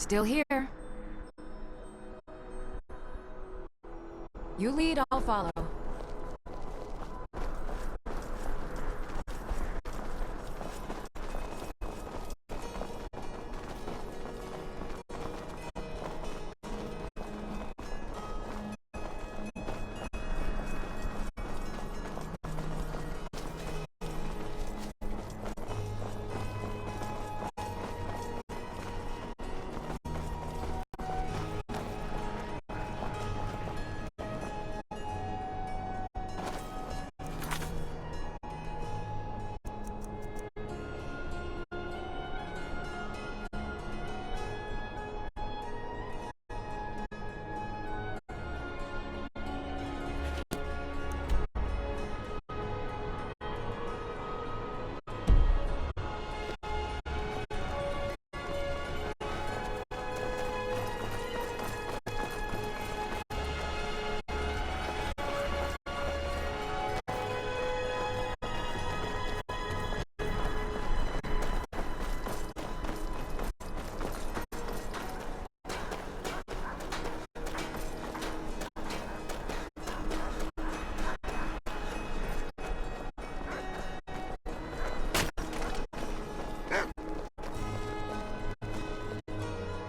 Still here. You lead, I'll follow.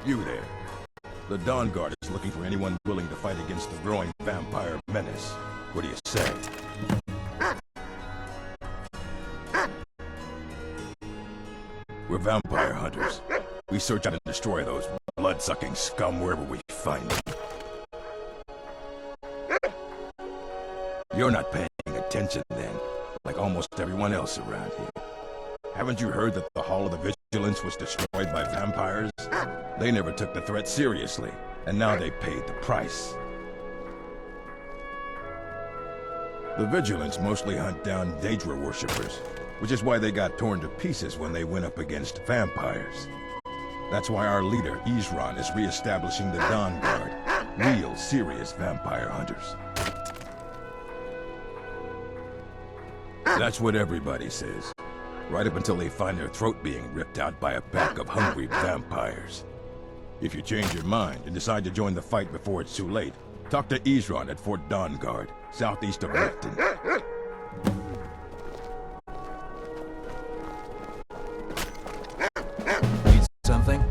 You there. The Dawn Guard is looking for anyone willing to fight against the growing vampire menace. What do you say? We're vampire hunters. We search out and destroy those blood-sucking scum wherever we find them. You're not paying attention then, like almost everyone else around here. Haven't you heard that the Hall of the Vigilance was destroyed by vampires? They never took the threat seriously, and now they paid the price. The Vigilance mostly hunt down Daedra worshippers, which is why they got torn to pieces when they went up against vampires. That's why our leader, Isran, is re-establishing the Dawn Guard. Real, serious vampire hunters. That's what everybody says. Right up until they find their throat being ripped out by a pack of hungry vampires. If you change your mind and decide to join the fight before it's too late, talk to Isran at Fort Dawn Guard, southeast of Lifton. Need something?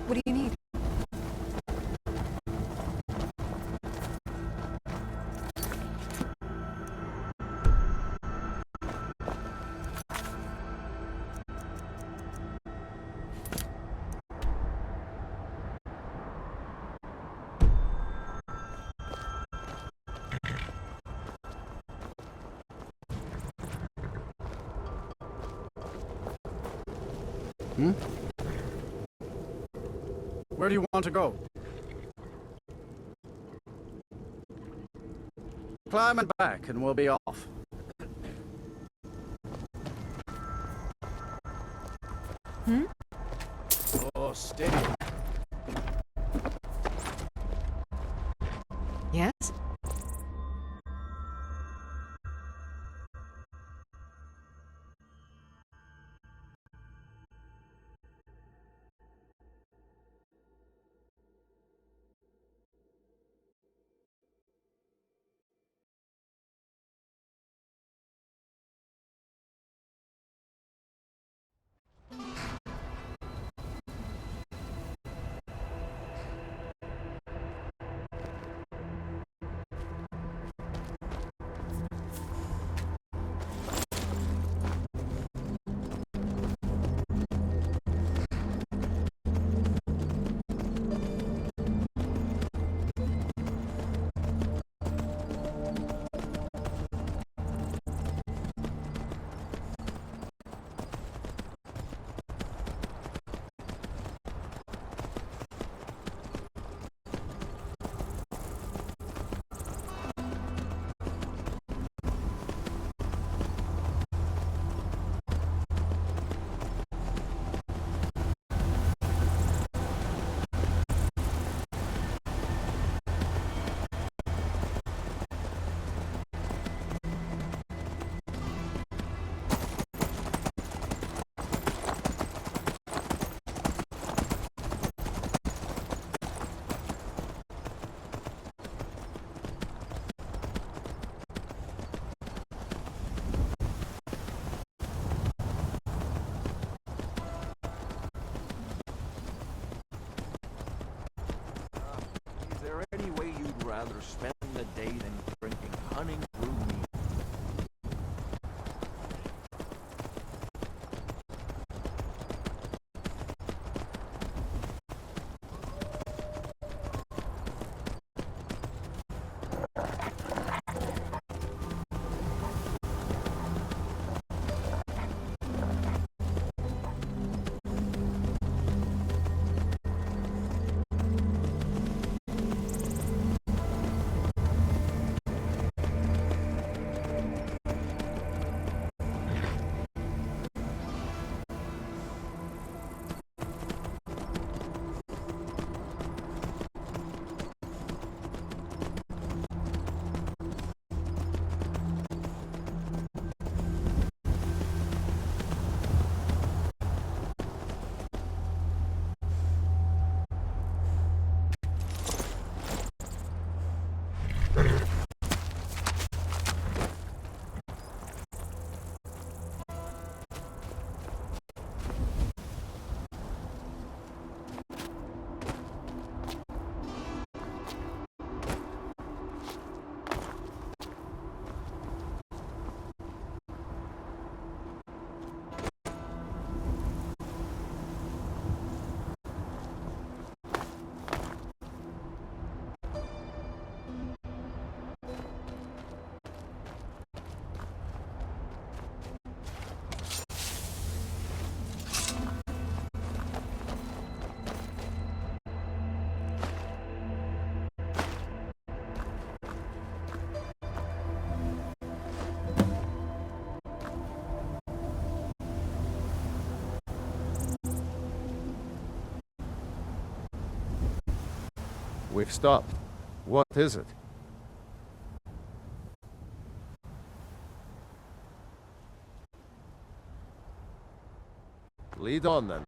What do you need? Where do you want to go? Climb and back and we'll be off. Oh, steady. Yes? Is there any way you'd rather spend the day than drinking honey through me? We've stopped. What is it? Lead on then.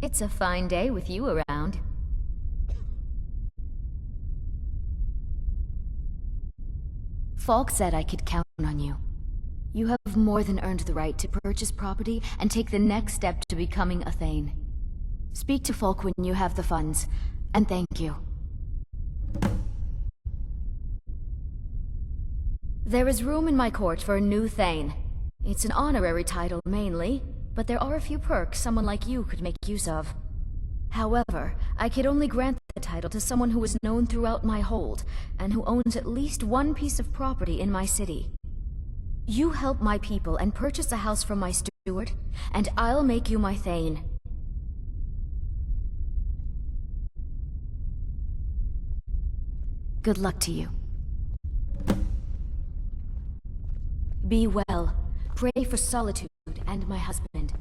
It's a fine day with you around. Falk said I could count on you. You have more than earned the right to purchase property and take the next step to becoming a Thane. Speak to Falk when you have the funds, and thank you. There is room in my court for a new Thane. It's an honorary title mainly, but there are a few perks someone like you could make use of. However, I could only grant the title to someone who is known throughout my hold, and who owns at least one piece of property in my city. You help my people and purchase a house from my steward, and I'll make you my Thane. Good luck to you. Be well. Pray for Solitude and my husband.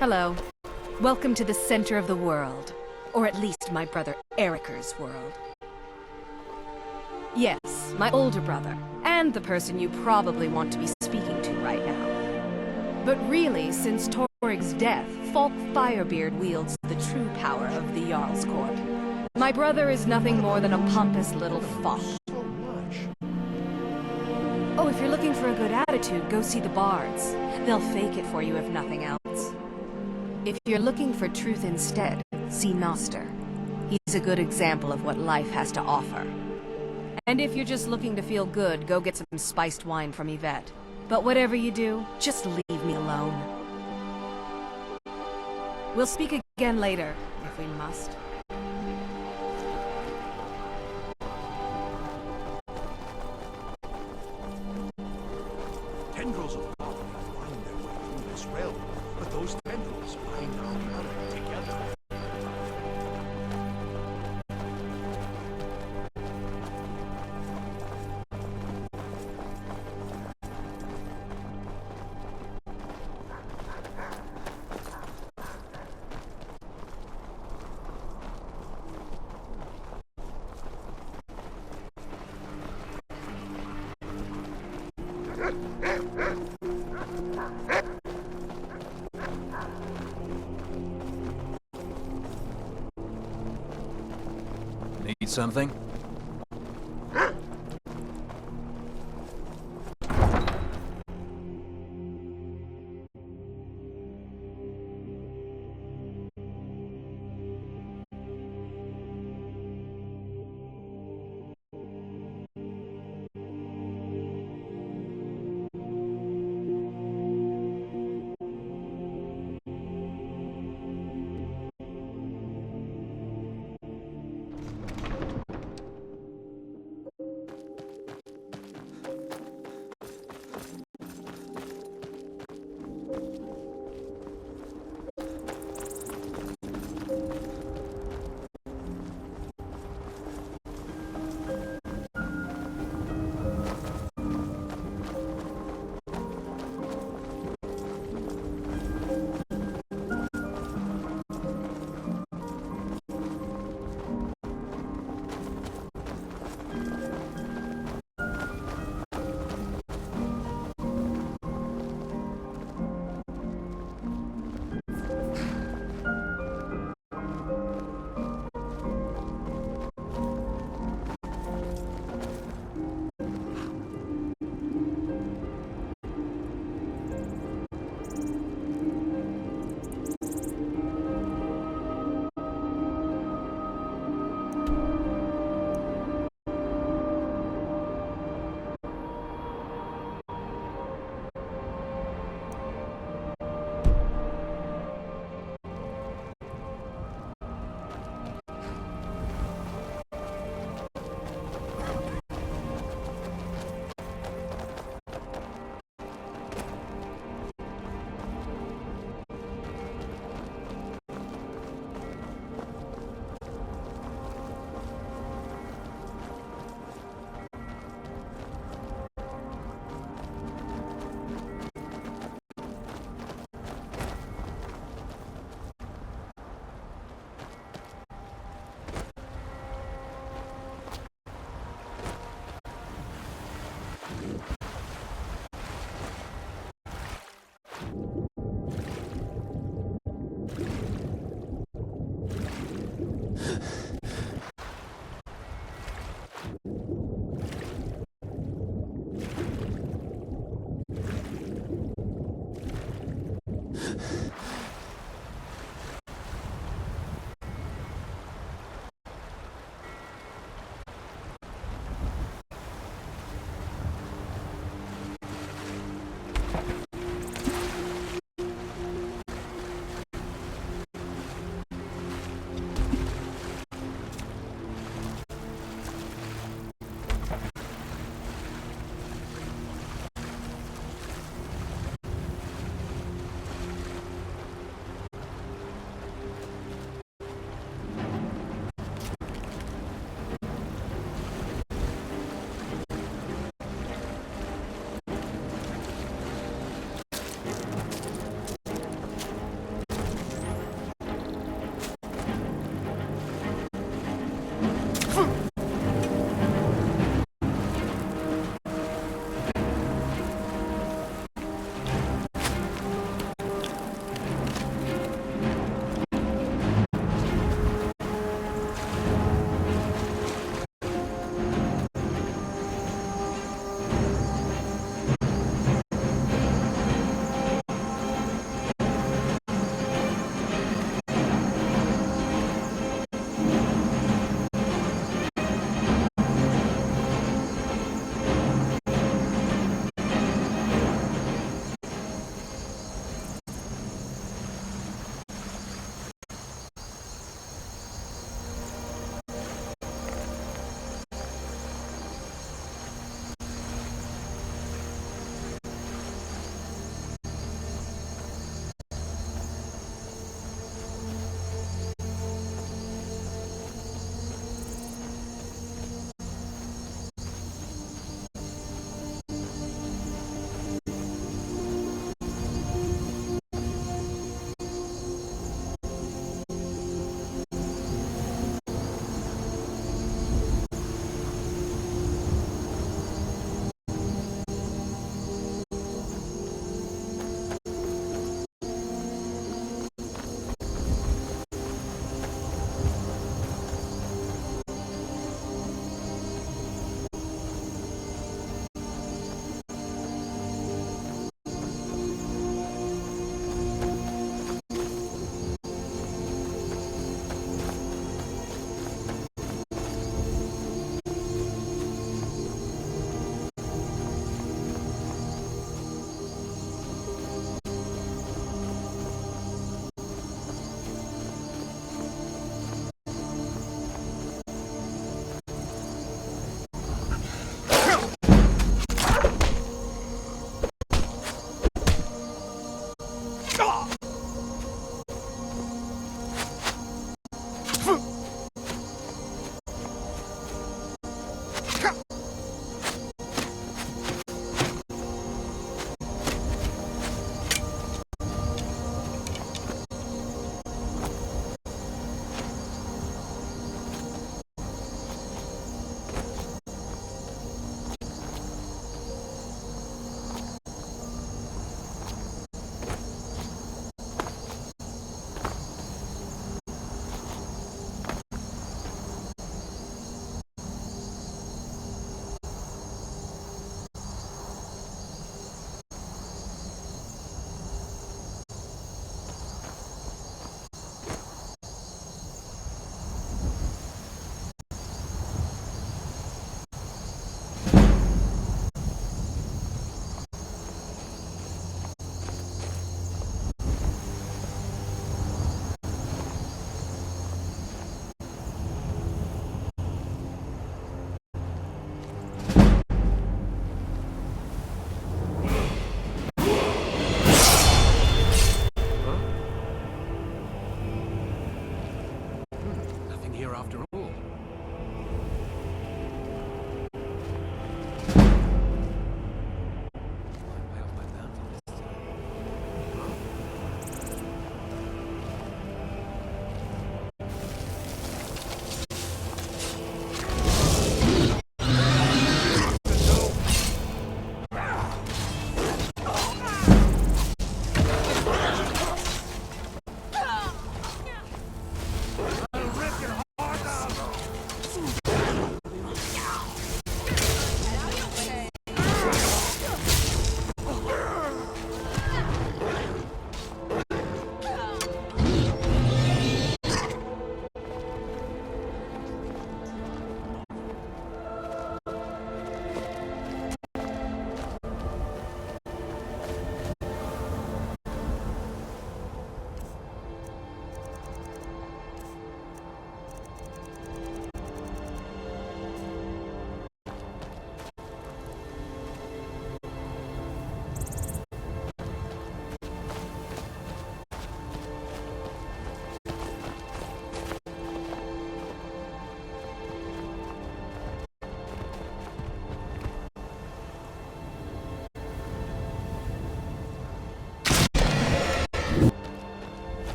Hello. Welcome to the center of the world. Or at least my brother Eriker's world. Yes, my older brother, and the person you probably want to be speaking to right now. But really, since Torig's death, Falk Firebeard wields the true power of the Jarl's court. My brother is nothing more than a pompous little fop. Oh, if you're looking for a good attitude, go see the bards. They'll fake it for you if nothing else. If you're looking for truth instead, see Noster. He's a good example of what life has to offer. And if you're just looking to feel good, go get some spiced wine from Yvette. But whatever you do, just leave me alone. We'll speak again later, if we must. Tendrils of God wind their way through this realm, but those tendrils bind our world together. Need something?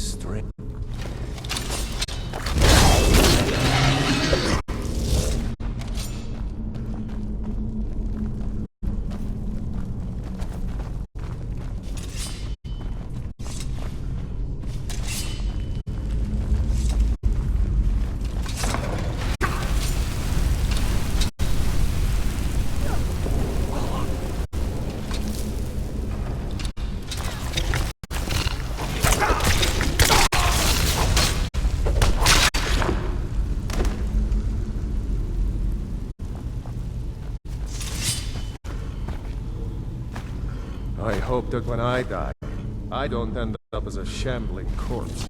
Strange. I hope that when I die, I don't end up as a shambling corpse.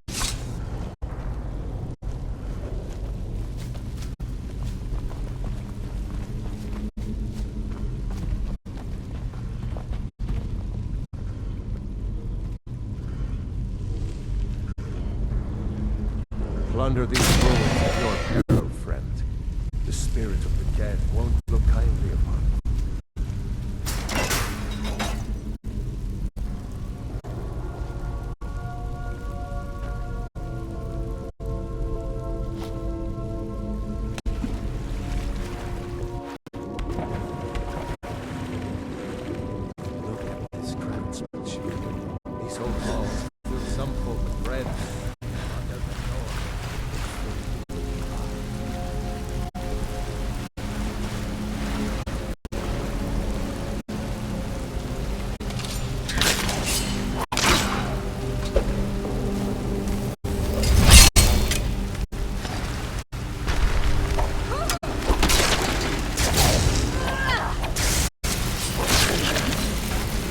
Plunder these ruins at your peril, friend. The spirit of the dead won't look kindly upon you. Look at this craftsmanship. These old halls fill some folk with dread.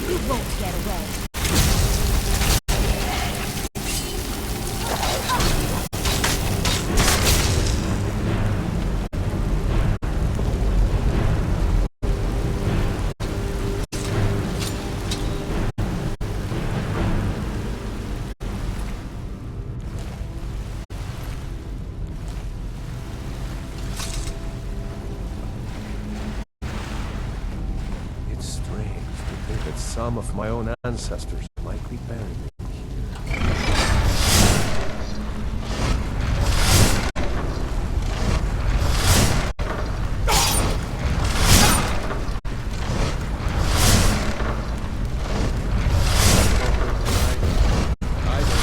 You won't get away. It's strange to think that some of my own ancestors might be buried here. I don't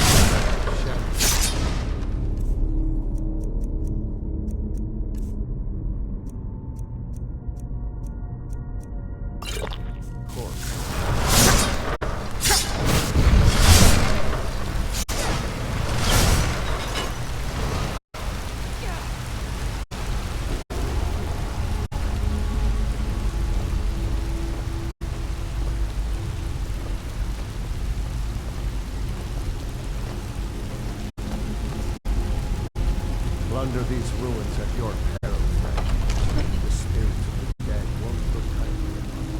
Plunder these ruins at your peril, friend. The spirit of the dead won't look kindly upon you.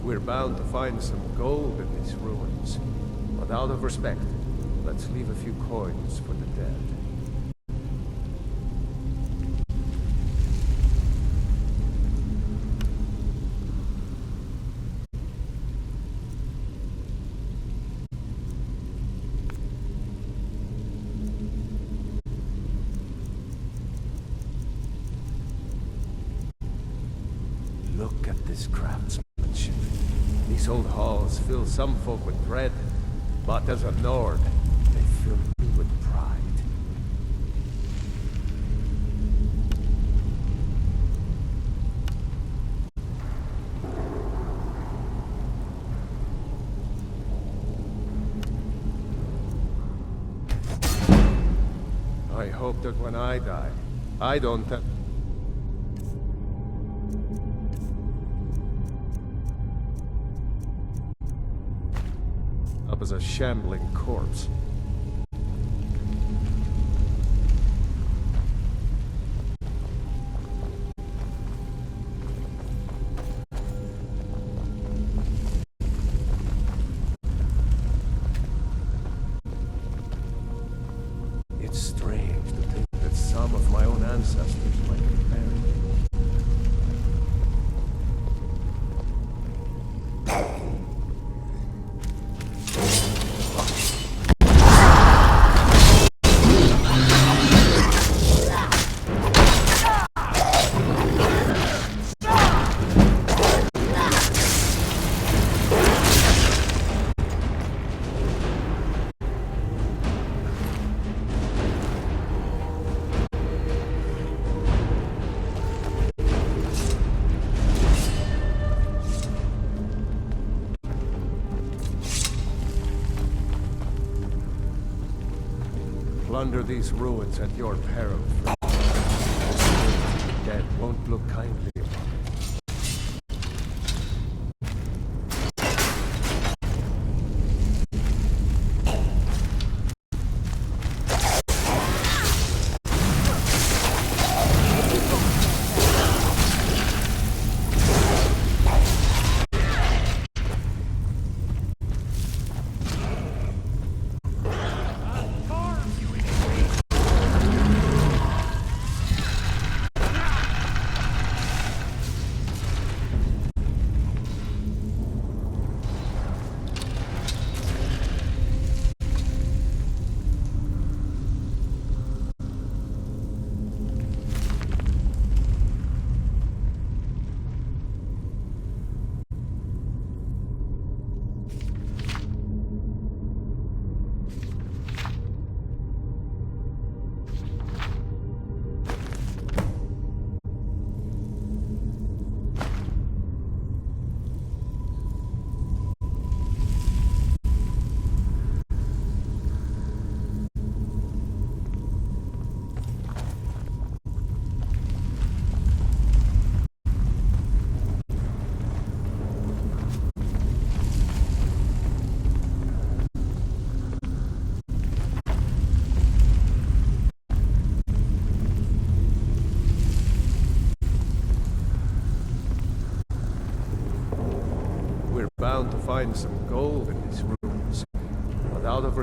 We're bound to find some gold in these ruins, but out of respect, let's leave a few coins for the dead. Look at this craftsmanship. These old halls fill some folk with dread, but as a Nord, they fill me with pride. I hope that when I die, I don't up as a shambling corpse. ancestors might be buried. Plunder these ruins at your peril, friend. The spirits of the dead won't look kindly upon it. Bound to find some gold in these ruins, but out of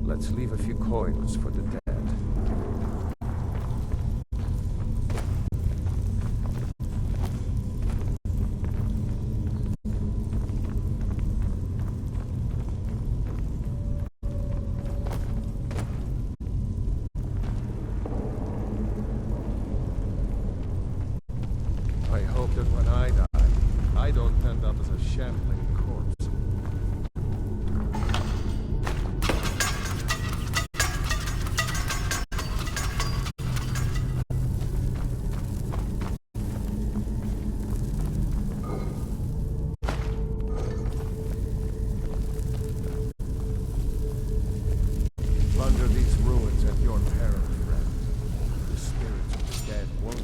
let's leave a few coins for the dead. I hope that when I die, I don't end up as a shambling corpse. Plunder these ruins at your peril, friend. The spirits of the dead won't.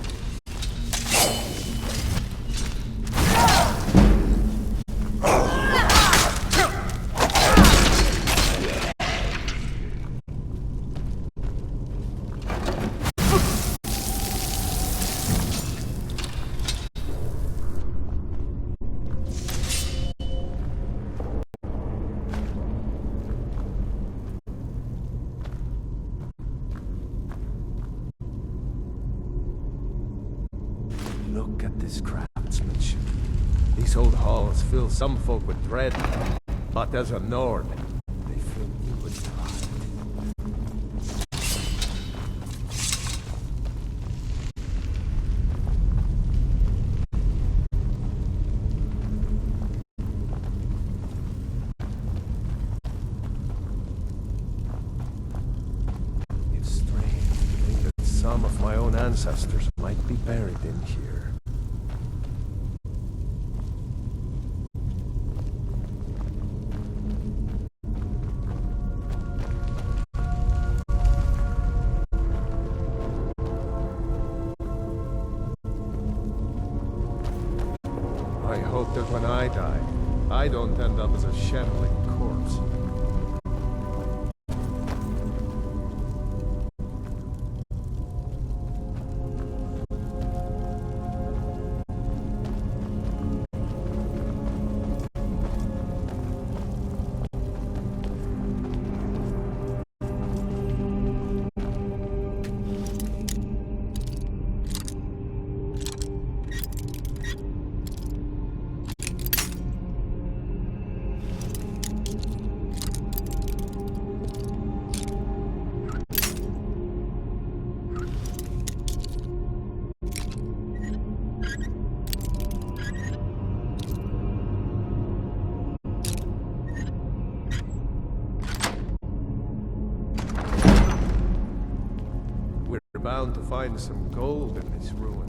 Look at this craftsmanship. These old halls fill some folk with dread, but as a Nord, they fill me with pride. It's strange to think that some of my own ancestors might be buried in here. I hope that when I die, I don't end up as a shambling corpse. bound to find some gold in this ruin.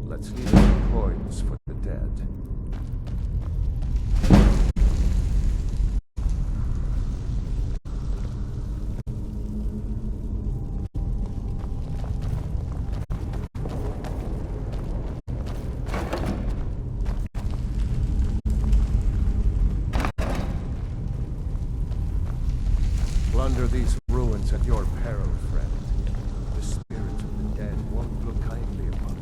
Let's leave some coins for the dead. Plunder these ruins at your peril, friend. The spirits of the dead won't look kindly upon it.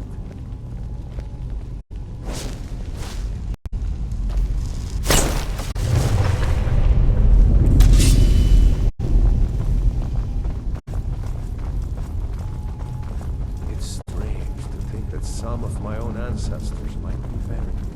It's strange to think that some of my own ancestors might be buried here.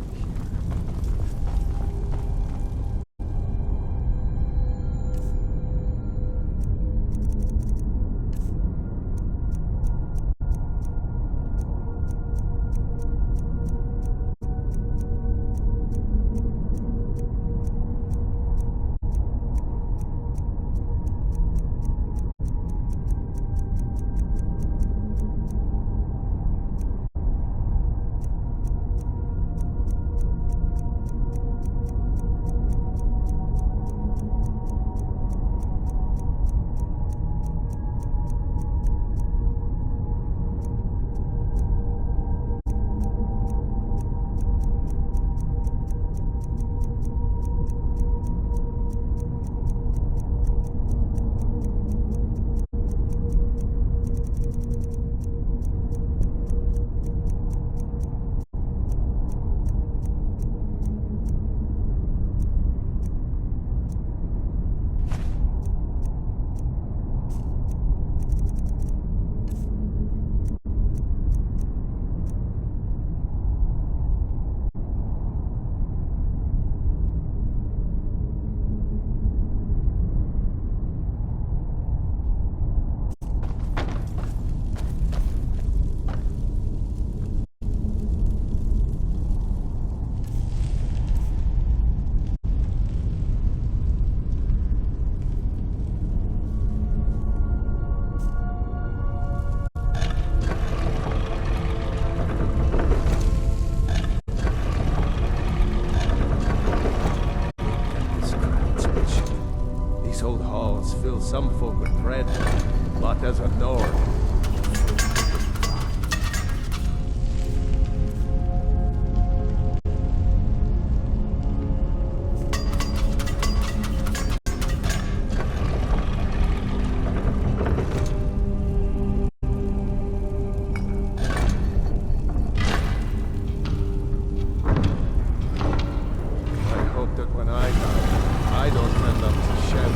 These old halls fill some folk with dread, but as a Nord, I hope that when I die, I don't end up to shed.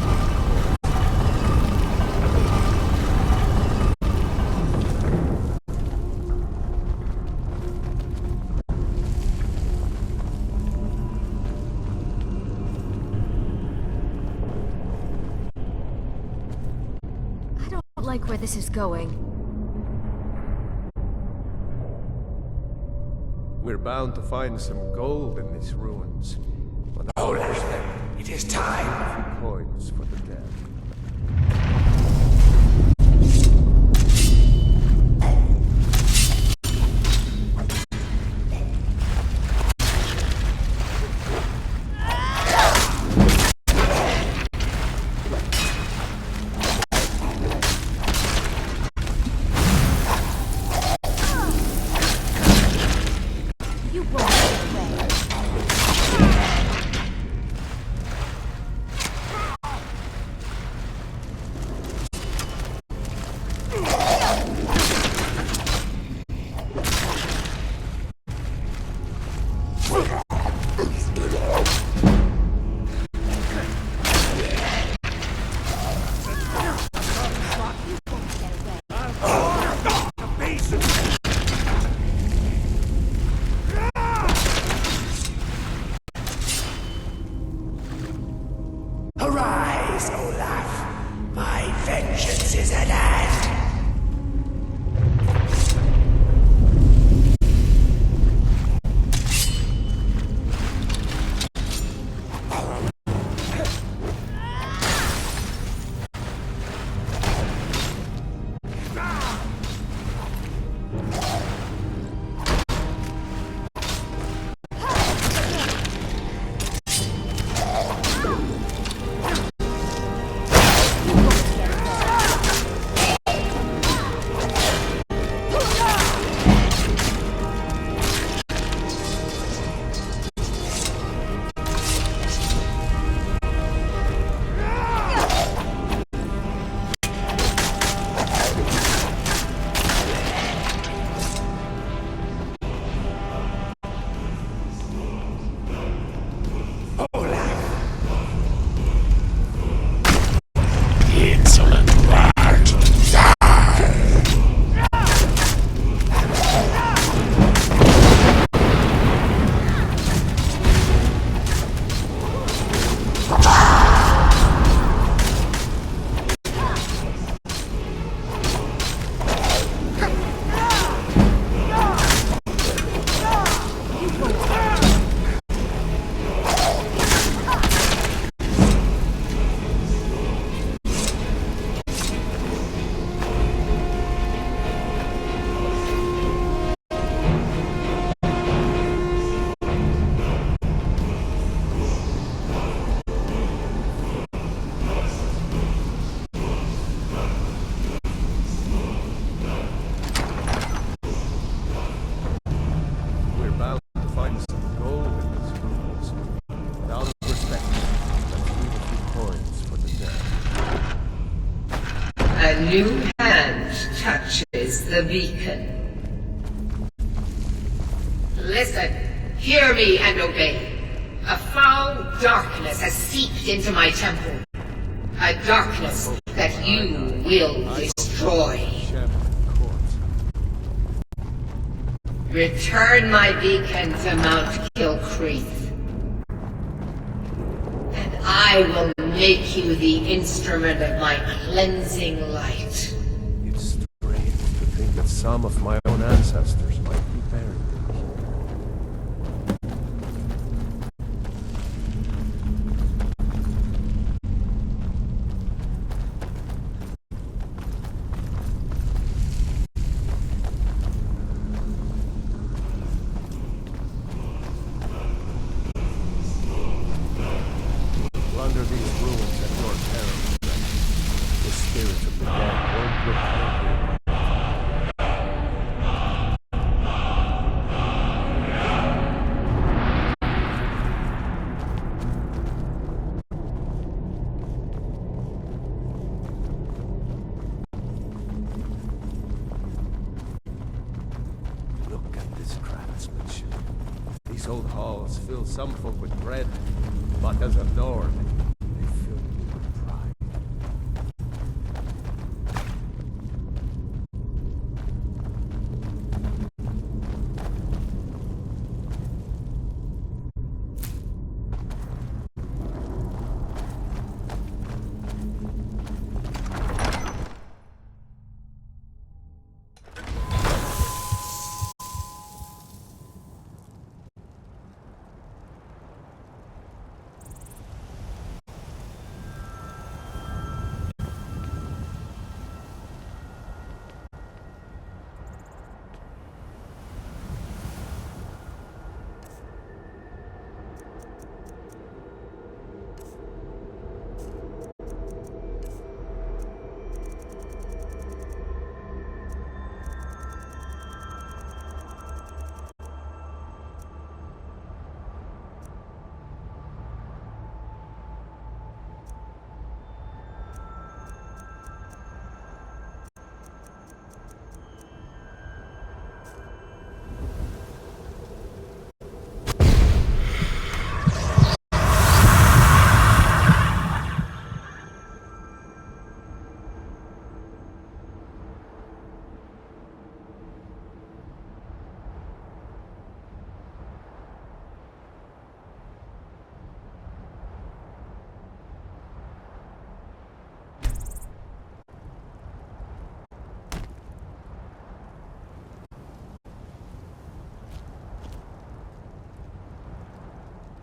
like where this is going. We're bound to find some gold in these ruins. But it is time. A few coins for the dead. Arise, Olaf. My vengeance is at hand. A new hand touches the beacon. Listen, hear me and obey. A foul darkness has seeped into my temple. A darkness that you will destroy. Return my beacon to Mount Kilcreath, and I will make you the instrument of my cleansing light. It's strange to think that some of my own ancestors might be buried here. Under these ruins at your peril, the spirits of the dead won't return here. Look at this craftsmanship. These old halls fill some folk with dread, but as a Nord, they fill me with pride.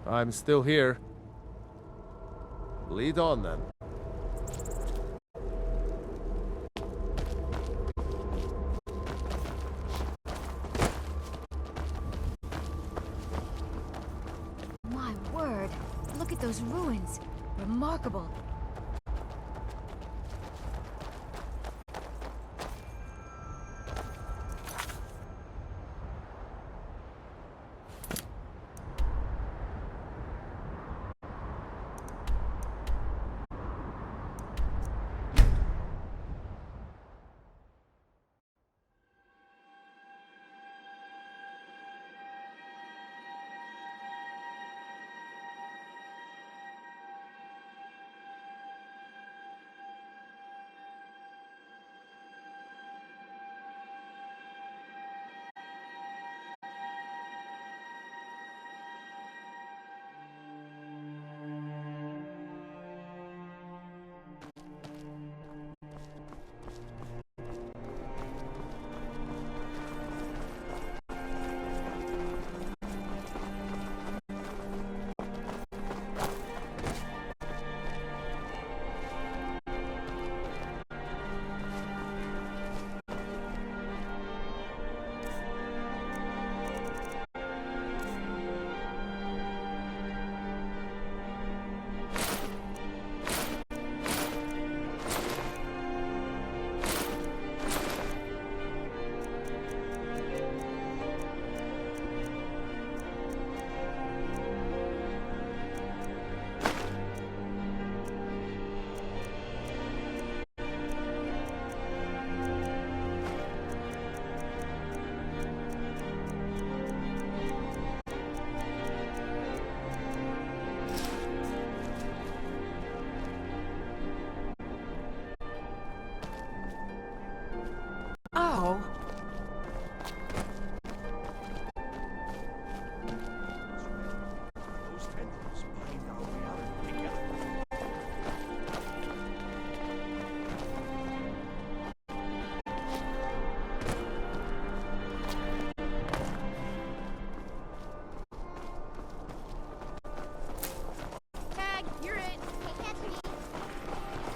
I'm still here. Lead on, then. My word, look at those ruins. Remarkable. Oh. Those tendrils bind our reality together. Tag, you're it. Hey, catch me.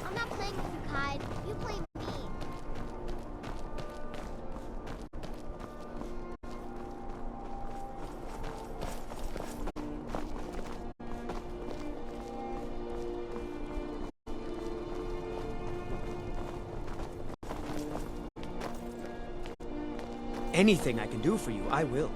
I'm not playing with you, Kide. You play me. Anything I can do for you, I will.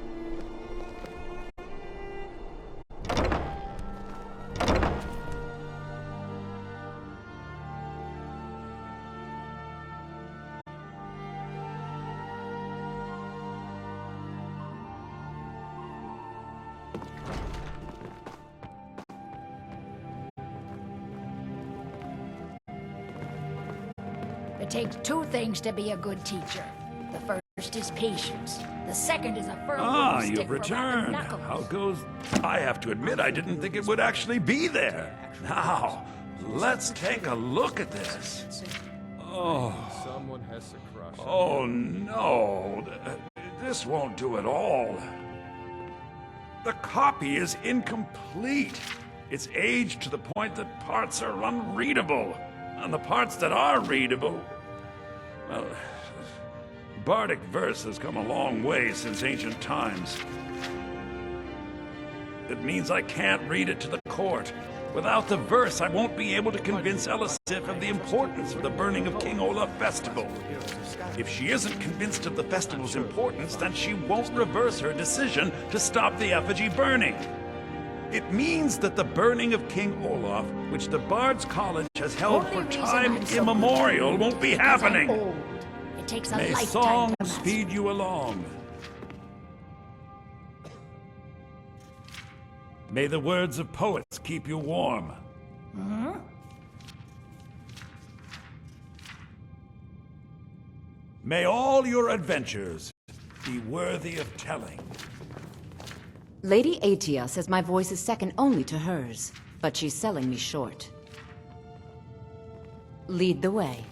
It takes two things to be a good teacher. The first is patience. The second is a firm wooden stick You've for rapping returned. knuckles. How goes... I have to admit, I didn't think it would actually be there. Now, let's take a look at this. Oh, Someone has a crush on oh no. This won't do at all. The copy is incomplete. It's aged to the point that parts are unreadable. And the parts that are readable... Well, Bardic verse has come a long way since ancient times. It means I can't read it to the court. Without the verse, I won't be able to convince Elisif of the importance of the burning of King Olaf festival. If she isn't convinced of the festival's importance, then she won't reverse her decision to stop the effigy burning. It means that the burning of King Olaf, which the Bard's College has held for time immemorial, won't be happening. It takes a May lifetime song to master. speed you along. May the words of poets keep you warm. May all your adventures be worthy of telling. Lady Atia says my voice is second only to hers, but she's selling me short. Lead the way.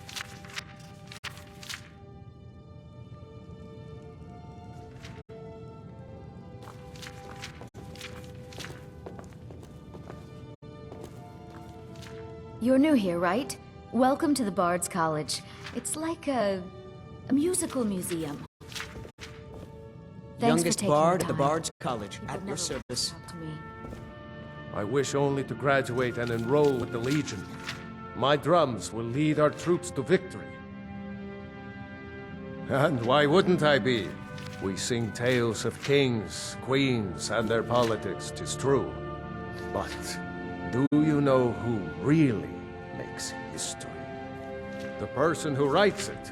You're new here, right? Welcome to the Bard's College. It's like a musical museum. Thanks Youngest for taking bard the at the time. Bard's College, You at could your never service. talk to me. I wish only to graduate and enroll with the Legion. My drums will lead our troops to victory. And why wouldn't I be? We sing tales of kings, queens, and their politics, 'tis true. But do you know who really makes history? The person who writes it.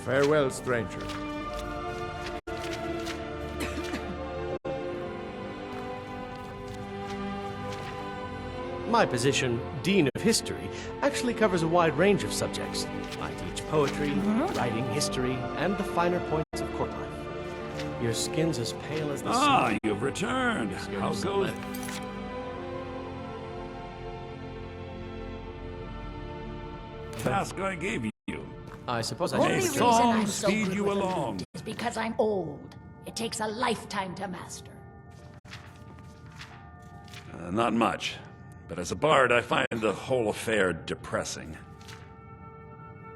Farewell, stranger. My position, Dean of History, actually covers a wide range of subjects. I teach poetry, writing, history, and the finer points of court life. Your skin's as pale as the Ah, snow. you've returned. How goes... Task I gave you. I suppose I Only May should reason I'm song so speed good you with the along. lute is because I'm old. It takes a lifetime to master. Not much. But as a bard, I find the whole affair depressing.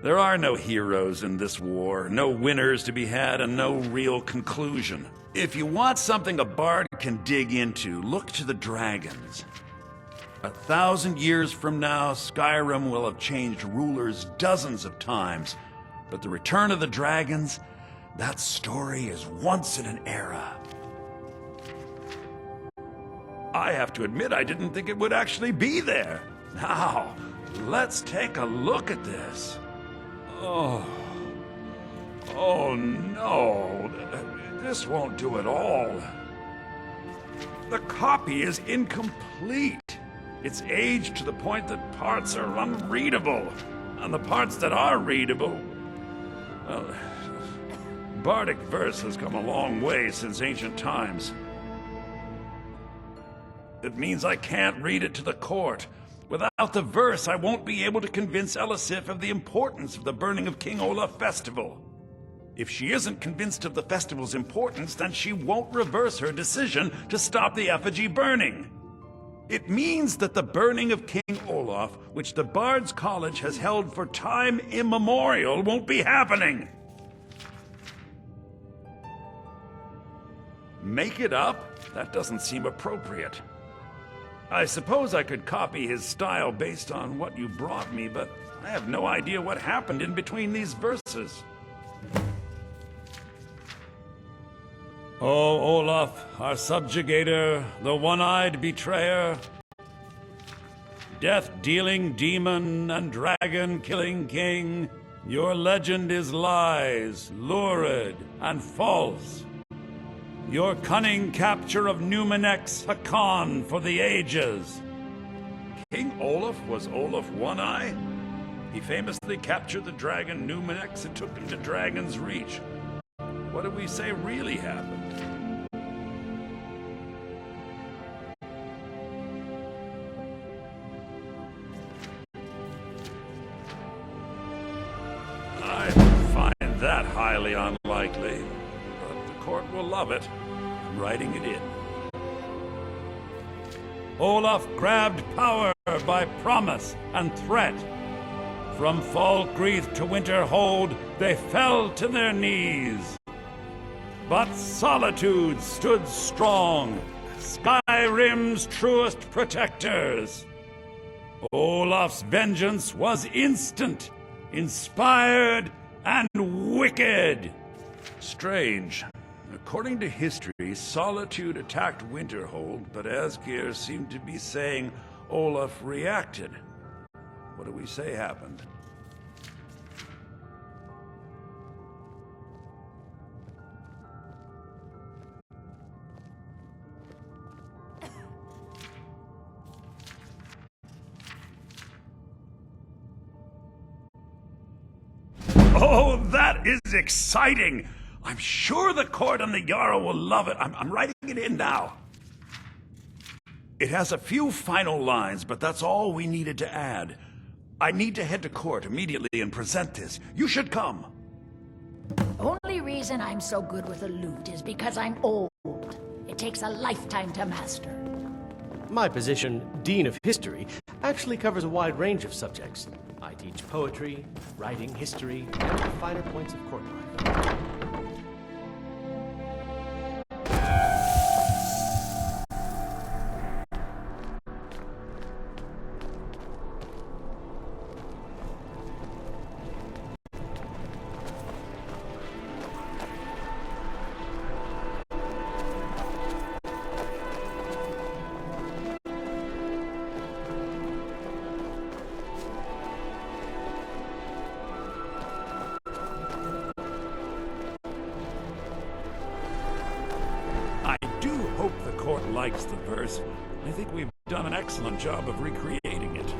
There are no heroes in this war, no winners to be had, and no real conclusion. If you want something a bard can dig into, look to the dragons. 1,000 years from now, Skyrim will have changed rulers dozens of times. But the return of the dragons, that story is once in an era. I have to admit, I didn't think it would actually be there. Now, let's take a look at this. Oh no, this won't do at all. The copy is incomplete. It's aged to the point that parts are unreadable. And the parts that are readable, well, bardic verse has come a long way since ancient times. It means I can't read it to the court. Without the verse, I won't be able to convince Elisif of the importance of the burning of King Olaf festival. If she isn't convinced of the festival's importance, then she won't reverse her decision to stop the effigy burning. It means that the burning of King Olaf, which the Bard's College has held for time immemorial, won't be happening. Make it up? That doesn't seem appropriate. I suppose I could copy his style based on what you brought me, but I have no idea what happened in between these verses. O Olaf, our subjugator, the one-eyed betrayer, death-dealing demon and dragon-killing king, your legend is lies, lurid, and false. Your cunning capture of Numenex, a con for the ages. King Olaf was Olaf One-Eye? He famously captured the dragon Numenex and took him to Dragon's Reach. What did we say really happened? I find that highly unlikely, but the court will love it. I'm writing it in. Olaf grabbed power by promise and threat. From Falkreath to Winterhold, they fell to their knees. But Solitude stood strong, Skyrim's truest protectors. Olaf's vengeance was instant, inspired, and wicked. Strange. According to history, Solitude attacked Winterhold, but Asgeir seemed to be saying Olaf reacted. What do we say happened? Oh, that is exciting! I'm sure the court and the Jarl will love it. I'm writing it in now. It has a few final lines, but that's all we needed to add. I need to head to court immediately and present this. You should come. Only reason I'm so good with the lute is because I'm old. It takes a lifetime to master. My position, Dean of History, actually covers a wide range of subjects. I teach poetry, writing history, and the finer points of court life. Likes the verse. I think we've done an excellent job of recreating it.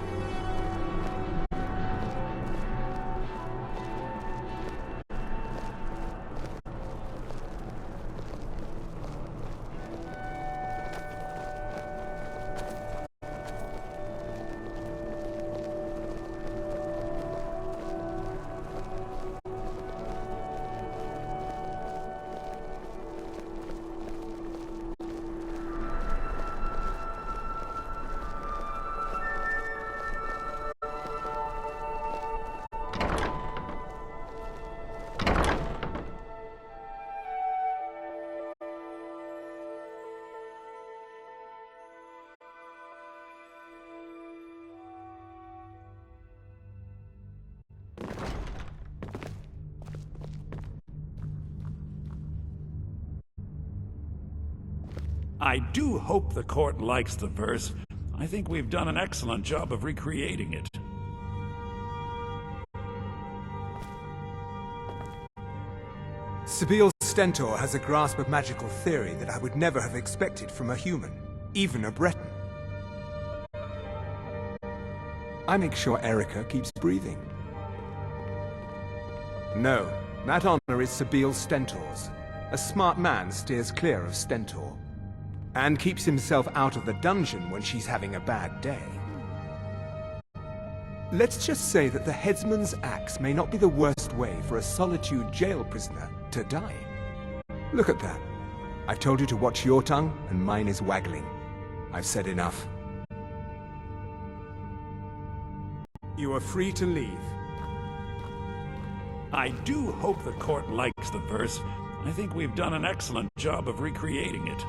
I do hope the court likes the verse. I think we've done an excellent job of recreating it. Sabil Stentor has a grasp of magical theory that I would never have expected from a human, even a Breton. I make sure Erica keeps breathing. No, that honor is Sabil Stentor's. A smart man steers clear of Stentor, and keeps himself out of the dungeon when she's having a bad day. Let's just say that the headsman's axe may not be the worst way for a Solitude jail prisoner to die. Look at that. I've told you to watch your tongue, and mine is waggling. I've said enough. You are free to leave. I do hope the court likes the verse. I think we've done an excellent job of recreating it.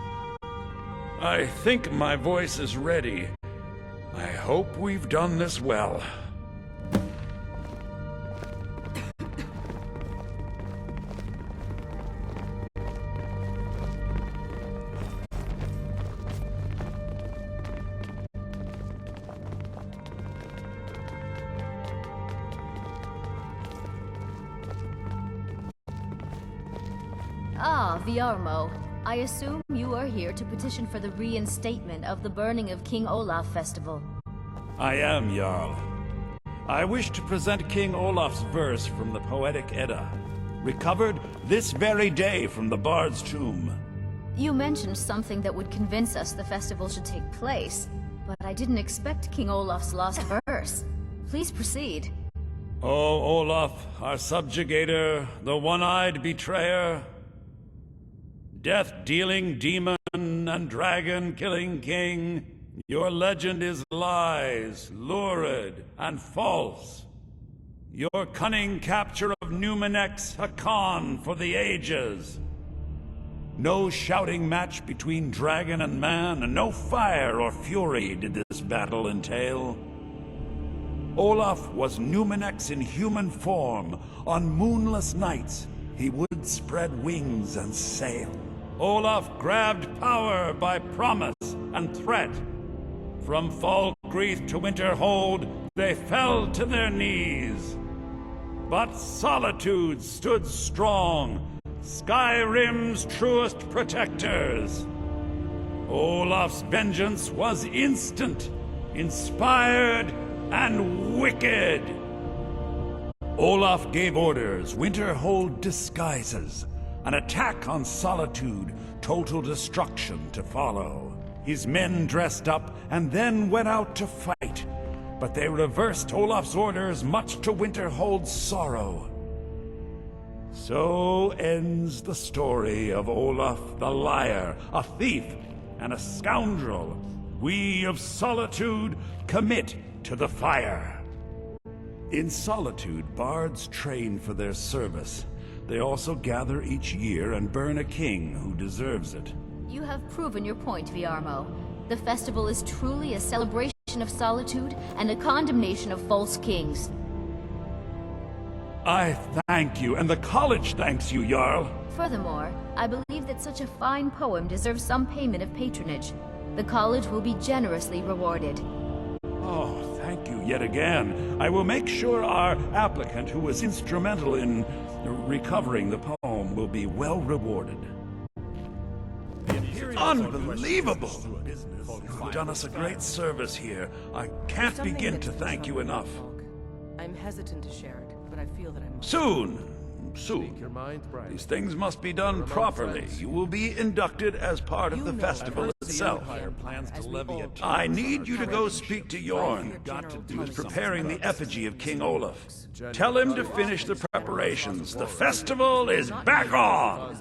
I think my voice is ready. I hope we've done this well. Ah, Viarmo. I assume you are here to petition for the reinstatement of the burning of King Olaf festival. I am, Jarl. I wish to present King Olaf's verse from the Poetic Edda, recovered this very day from the Bard's tomb. You mentioned something that would convince us the festival should take place, but I didn't expect King Olaf's lost verse. Please proceed. O Olaf, our subjugator, the one-eyed betrayer, death-dealing demon and dragon-killing king, your legend is lies, lurid, and false. Your cunning capture of Numenx, a con for the ages. No shouting match between dragon and man, and no fire or fury did this battle entail. Olaf was Numenx in human form. On moonless nights, he would spread wings and sail. Olaf grabbed power by promise and threat. From Falkreath to Winterhold, they fell to their knees. But Solitude stood strong, Skyrim's truest protectors. Olaf's vengeance was instant, inspired, and wicked. Olaf gave orders, Winterhold disguises, an attack on Solitude, total destruction to follow. His men dressed up and then went out to fight, but they reversed Olaf's orders, much to Winterhold's sorrow. So ends the story of Olaf the liar, a thief and a scoundrel, We of Solitude commit to the fire. In Solitude, bards train for their service. They also gather each year and burn a king who deserves it. You have proven your point, Viarmo. The festival is truly a celebration of solitude and a condemnation of false kings. I thank you, and the college thanks you, Jarl. Furthermore, I believe that such a fine poem deserves some payment of patronage. The college will be generously rewarded. Oh, thank you yet again. I will make sure our applicant, who was instrumental in recovering the poem, will be well rewarded. Unbelievable! You've done us a great service here. I can't begin to thank you enough. I'm hesitant to share it, but I feel that I must. Soon! These things must be done properly. You will be inducted as part of the festival itself. I need you to go speak to Yorn, who is preparing the effigy of King Olaf. Tell him to finish the preparations. The festival is back on!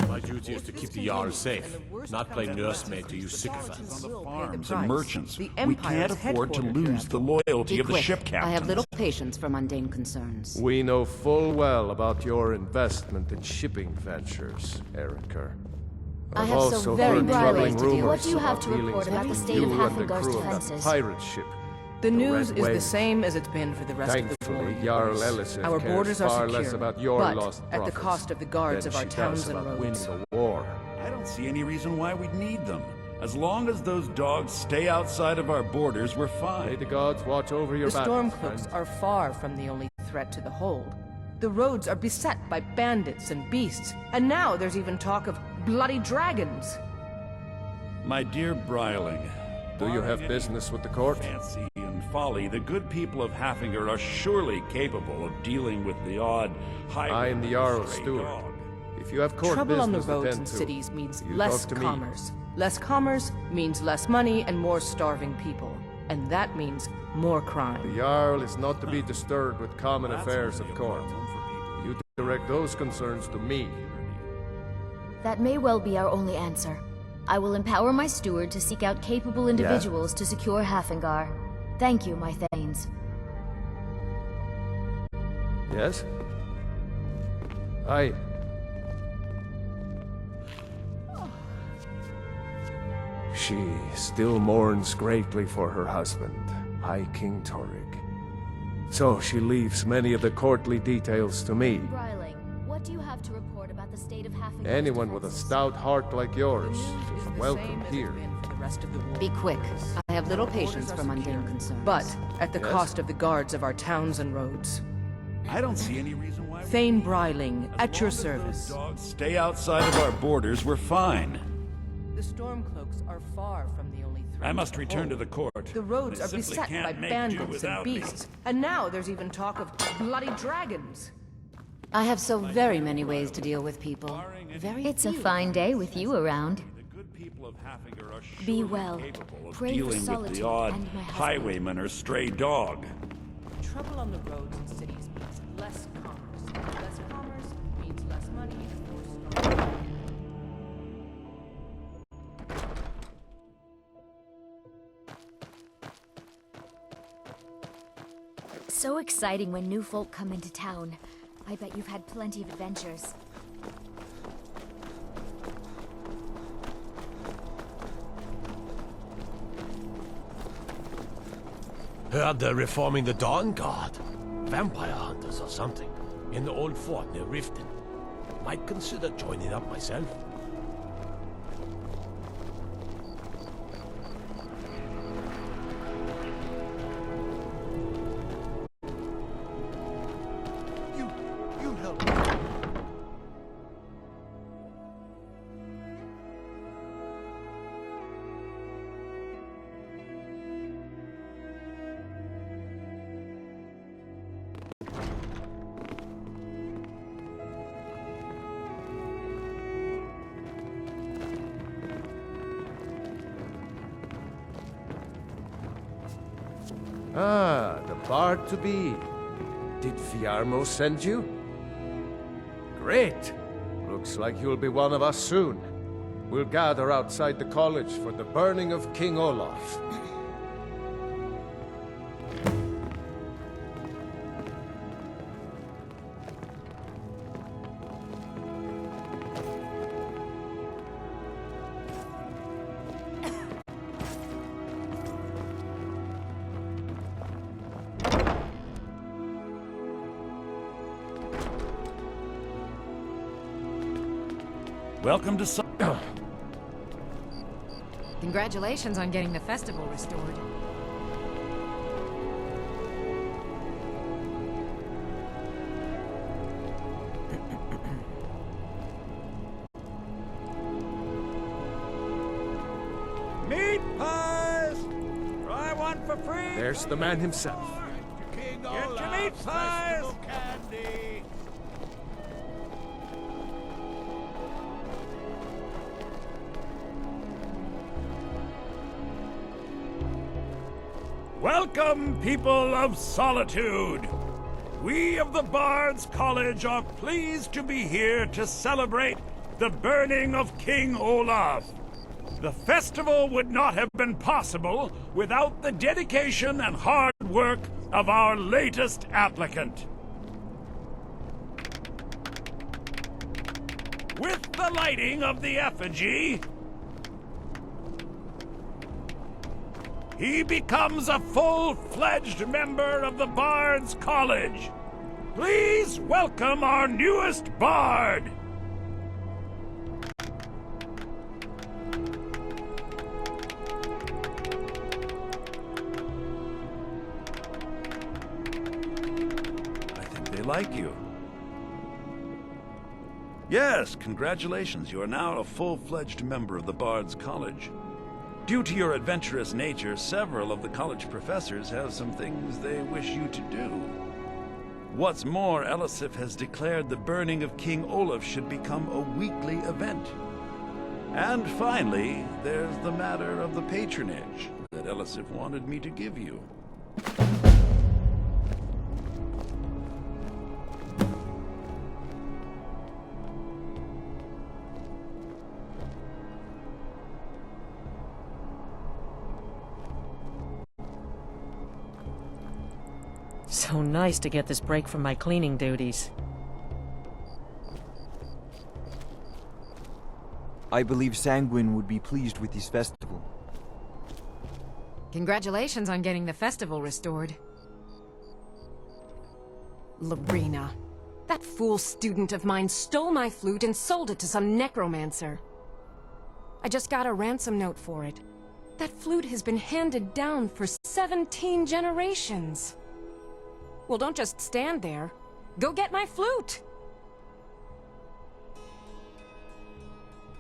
My duty is to keep the Jarl safe, not play nursemaid to you sycophants. Farms and merchants. We can't afford to lose the loyalty of the ship captains. I have little patience for mundane concerns. We know full well about your investment in shipping ventures, Eriker. I have so very troubling rumors. What do you have to report about the state of Hafingar's defenses? Pirate ship. The news is the same as it's been for the rest of the world. Jarl Ellison Our borders are far secure, less about your but lost at the profits cost of the guards of our towns and roads. Winning the war. I don't see any reason why we'd need them. As long as those dogs stay outside of our borders, we're fine. May the gods watch over your The Stormcloaks are far from the only threat to the hold. The roads are beset by bandits and beasts, and now there's even talk of bloody dragons. My dear Bryling, do you have business with the court? Fancy and folly, the good people of Hafingar are surely capable of dealing with the odd I am the Jarl's steward. If you have court Trouble on the business roads to and tend to, cities means you less talk to me. commerce. Less commerce means less money and more starving people. And that means more crime. The Jarl is not to be disturbed with common affairs of court. You direct those concerns to me. That may well be our only answer. I will empower my steward to seek out capable individuals to secure Hafingar. Thank you, my Thanes. Yes? She still mourns greatly for her husband, High King Torrig. So she leaves many of the courtly details to me. Bryling, what do you have to report about the state of Hafingar? Anyone with a stout heart like yours is welcome here. Be quick. I have little patience for mundane concerns. But at the cost of the guards of our towns and roads. I don't see any reason why. Thane Bryling, at your service. Dogs stay outside of our borders, we're fine. The Stormcloaks are far from the only threat. I must return to the court. The roads are They simply beset by can't make do bandits and without me. beasts. And now there's even talk of bloody dragons. I have so very many ways to deal with people. It's a fine day with you around. Be well. Capable of Pray for dealing with Solitude the odd and my husband. highwayman or stray dog. Trouble on the roads and cities means less commerce. Less commerce means less money and more starving. So exciting when new folk come into town. I bet you've had plenty of adventures. Heard they're reforming the Dawn Guard. Vampire hunters or something. In the old fort near Riften. Might consider joining up myself. You help me. Ah, the bard to be. Did Viarmo send you? Great. Looks like you'll be one of us soon. We'll gather outside the college for the burning of King Olaf. Welcome to Congratulations on getting the festival restored. meat pies! Try one for free! There's the man himself. Get your meat pies! Candy! Welcome, people of Solitude! We of the Bards College are pleased to be here to celebrate the burning of King Olaf. The festival would not have been possible without the dedication and hard work of our latest applicant. With the lighting of the effigy, he becomes a full-fledged member of the Bards College. Please welcome our newest bard. I think they like you. Yes, congratulations. You are now a full-fledged member of the Bards College. Due to your adventurous nature, several of the college professors have some things they wish you to do. What's more, Elisif has declared the burning of King Olaf should become a weekly event. And finally, there's the matter of the patronage that Elisif wanted me to give you. So nice to get this break from my cleaning duties. I believe Sanguine would be pleased with this festival. Congratulations on getting the festival restored. Lorena. That fool student of mine stole my flute and sold it to some necromancer. I just got a ransom note for it. That flute has been handed down for 17 generations. Well, don't just stand there. Go get my flute!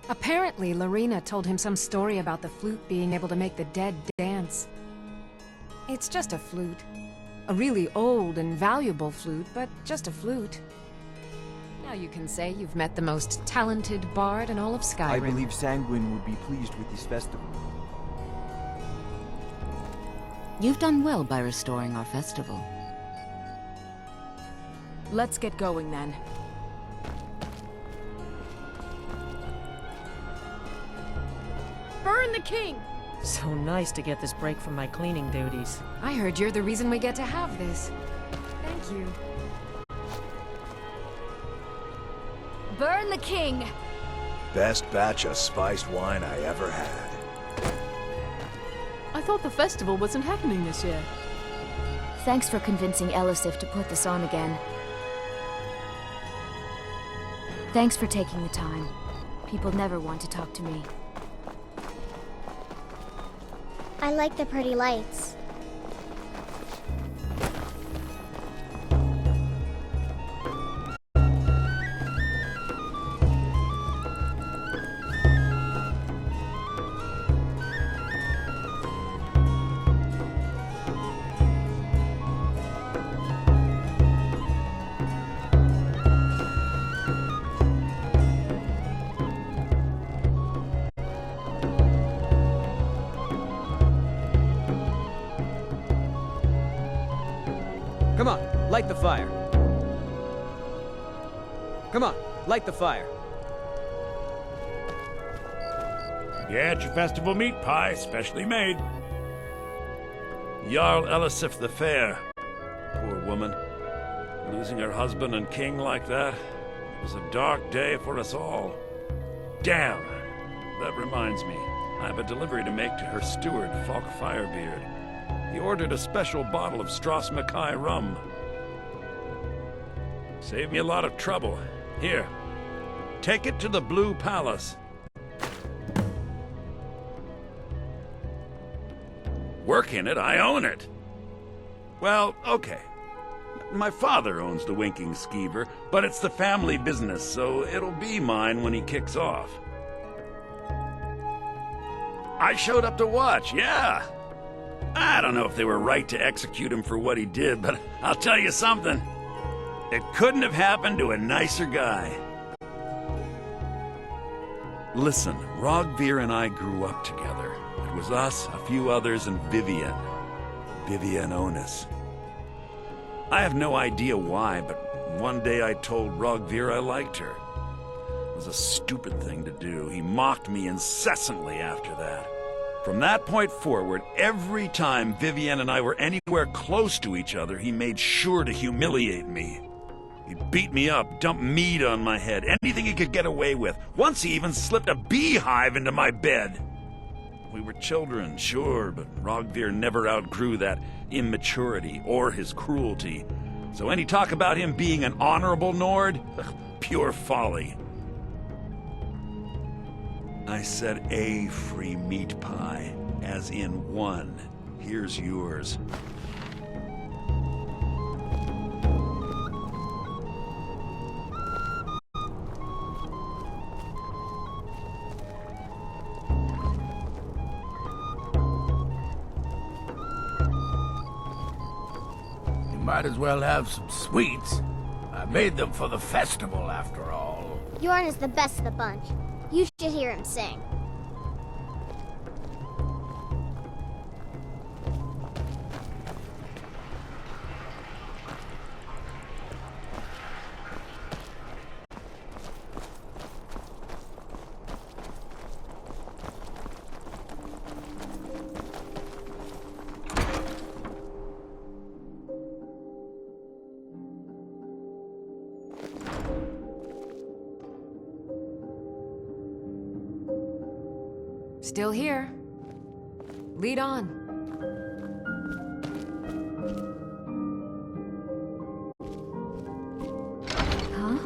Apparently, Lorena told him some story about the flute being able to make the dead dance. It's just a flute. A really old and valuable flute, but just a flute. Now you can say you've met the most talented bard in all of Skyrim. I believe Sanguine would be pleased with this festival. You've done well by restoring our festival. Let's get going then. Burn the king! So nice to get this break from my cleaning duties. I heard you're the reason we get to have this. Thank you. Burn the king! Best batch of spiced wine I ever had. I thought the festival wasn't happening this year. Thanks for convincing Elisif to put this on again. Thanks for taking the time. People never want to talk to me. I like the pretty lights. Come on, light the fire. Come on, light the fire. Get your festival meat pie, specially made. Jarl Elisif the Fair. Poor woman. Losing her husband and king like that. It was a dark day for us all. Damn! That reminds me. I have a delivery to make to her steward, Falk Firebeard. He ordered a special bottle of Strass Mackay rum. Saved me a lot of trouble. Here, take it to the Blue Palace. Work in it, I own it. Well, okay. My father owns the Winking Skeever, but it's the family business, so it'll be mine when he kicks off. I showed up to watch, yeah. I don't know if they were right to execute him for what he did, but I'll tell you something. It couldn't have happened to a nicer guy. Listen, Rogvir and I grew up together. It was us, a few others, and Vivian. Vivian Onus. I have no idea why, but one day I told Rogvir I liked her. It was a stupid thing to do. He mocked me incessantly after that. From that point forward, every time Vivian and I were anywhere close to each other, he made sure to humiliate me. He'd beat me up, dump meat on my head, anything he could get away with. Once he even slipped a beehive into my bed. We were children, sure, but Rogvir never outgrew that immaturity or his cruelty. So any talk about him being an honorable Nord? Pure folly. I said a free meat pie, as in one. Here's yours. You might as well have some sweets. I made them for the festival, after all. Yorn is the best of the bunch. You should hear him sing. Still here. Lead on. Huh?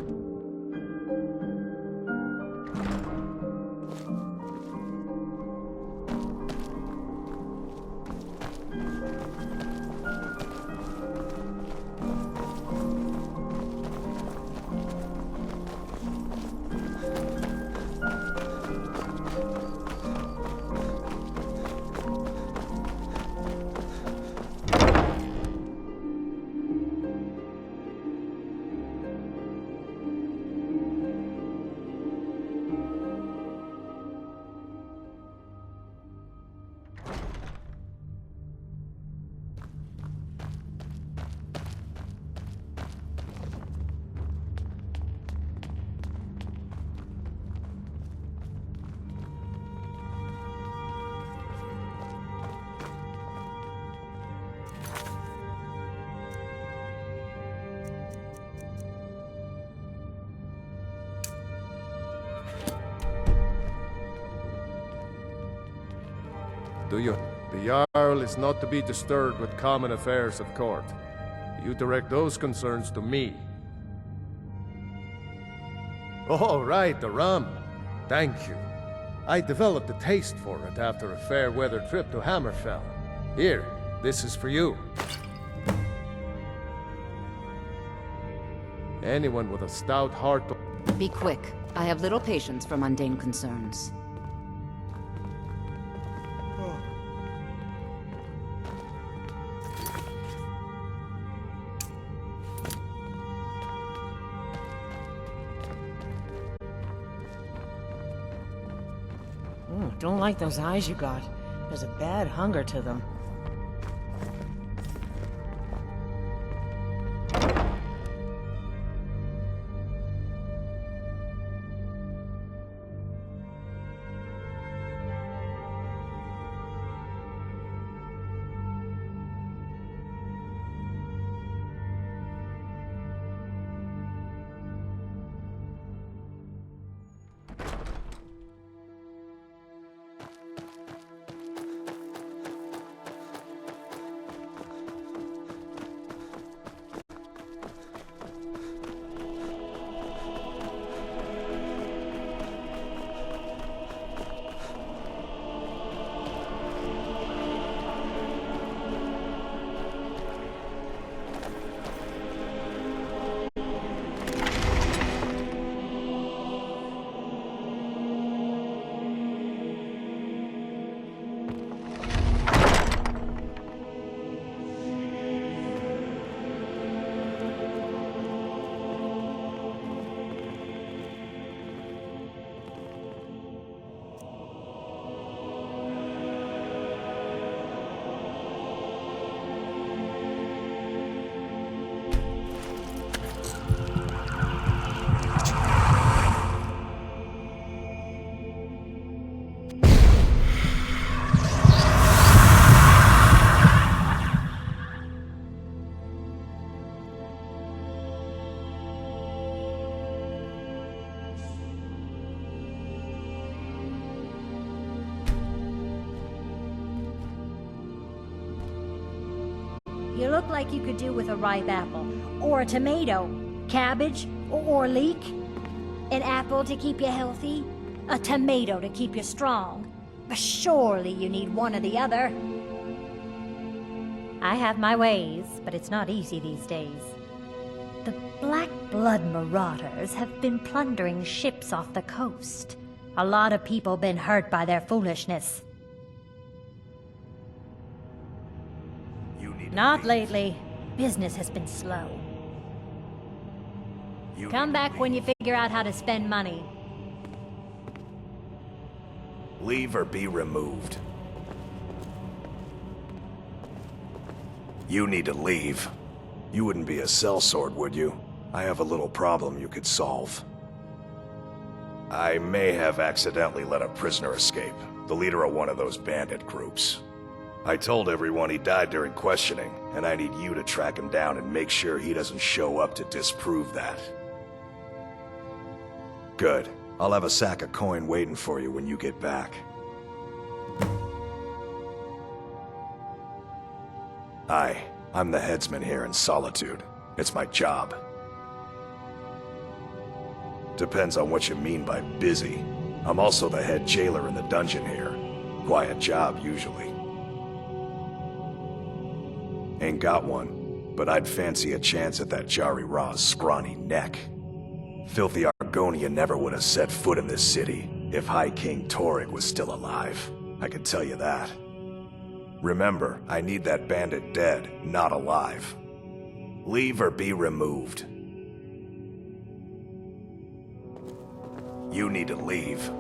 Do you? The Jarl is not to be disturbed with common affairs of court. You direct those concerns to me. Oh, right, the rum. Thank you. I developed a taste for it after a fair-weather trip to Hammerfell. Here, this is for you. Anyone with a stout heart... Be quick. I have little patience for mundane concerns. Don't like those eyes you got. There's a bad hunger to them. You look like you could do with a ripe apple. Or a tomato. Cabbage. Or leek. An apple to keep you healthy. A tomato to keep you strong. But surely you need one or the other. I have my ways, but it's not easy these days. The Black Blood marauders have been plundering ships off the coast. A lot of people been hurt by their foolishness. Not lately. Business has been slow. Come back when you figure out how to spend money. Leave or be removed. You need to leave. You wouldn't be a sellsword, would you? I have a little problem you could solve. I may have accidentally let a prisoner escape, the leader of one of those bandit groups. I told everyone he died during questioning, and I need you to track him down and make sure he doesn't show up to disprove that. Good. I'll have a sack of coin waiting for you when you get back. Hi, I'm the headsman here in Solitude. It's my job. Depends on what you mean by busy. I'm also the head jailer in the dungeon here. Quiet job, usually. Ain't got one, but I'd fancy a chance at that Jari Ra's scrawny neck. Filthy Argonia never would have set foot in this city if High King Torrig was still alive. I can tell you that. Remember, I need that bandit dead, not alive. Leave or be removed. You need to leave.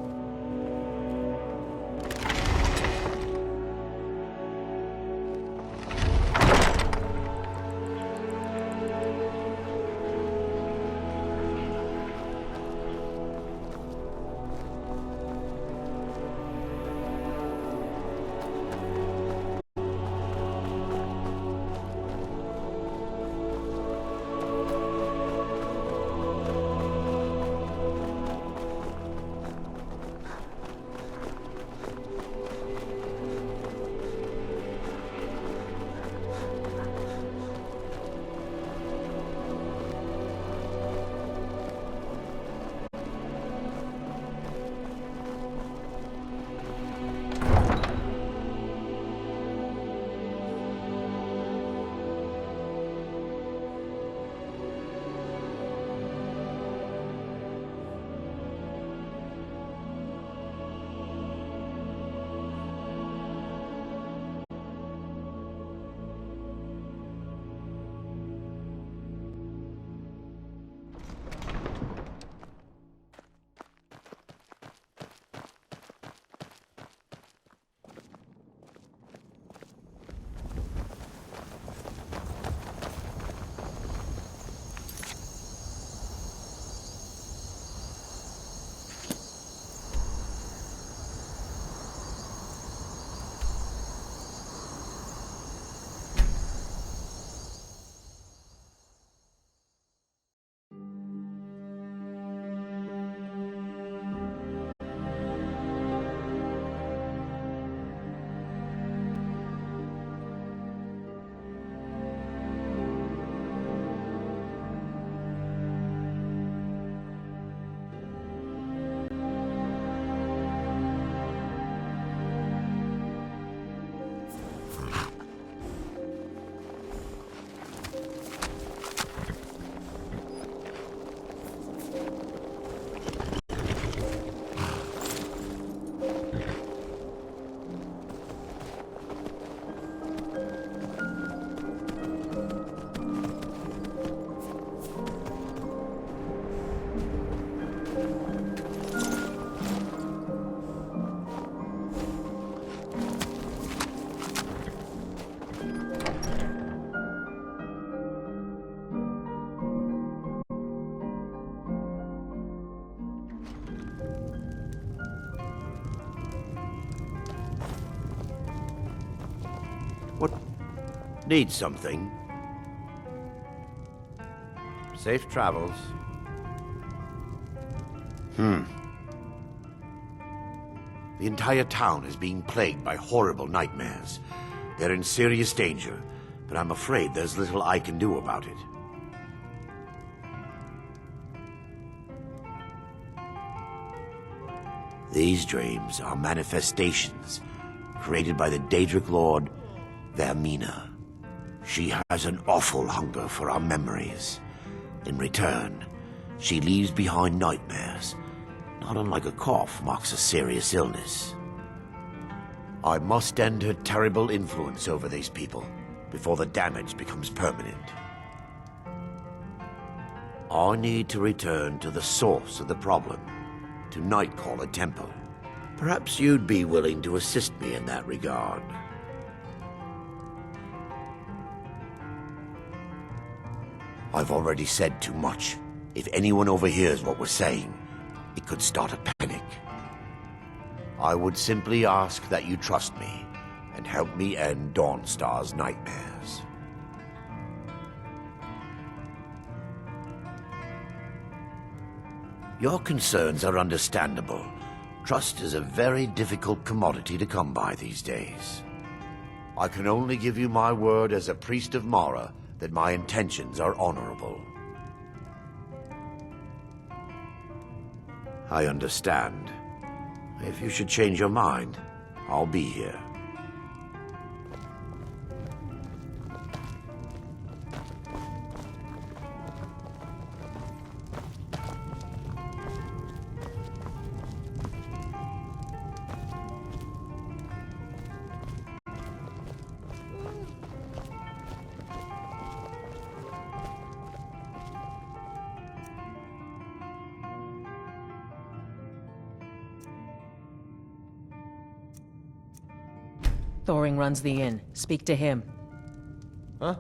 Need something? Safe travels. The entire town is being plagued by horrible nightmares. They're in serious danger. but I'm afraid there's little I can do about it. These dreams are manifestations created by the Daedric Lord, Vermina. She has an awful hunger for our memories. In return, she leaves behind nightmares, not unlike a cough marks a serious illness. I must end her terrible influence over these people before the damage becomes permanent. I need to return to the source of the problem, to Nightcaller Temple. Perhaps you'd be willing to assist me in that regard. I've already said too much. If anyone overhears what we're saying, it could start a panic. I would simply ask that you trust me and help me end Dawnstar's nightmares. Your concerns are understandable. Trust is a very difficult commodity to come by these days. I can only give you my word as a priest of Mara that my intentions are honorable. I understand. If you should change your mind, I'll be here. Thoring runs the inn. Speak to him. Huh?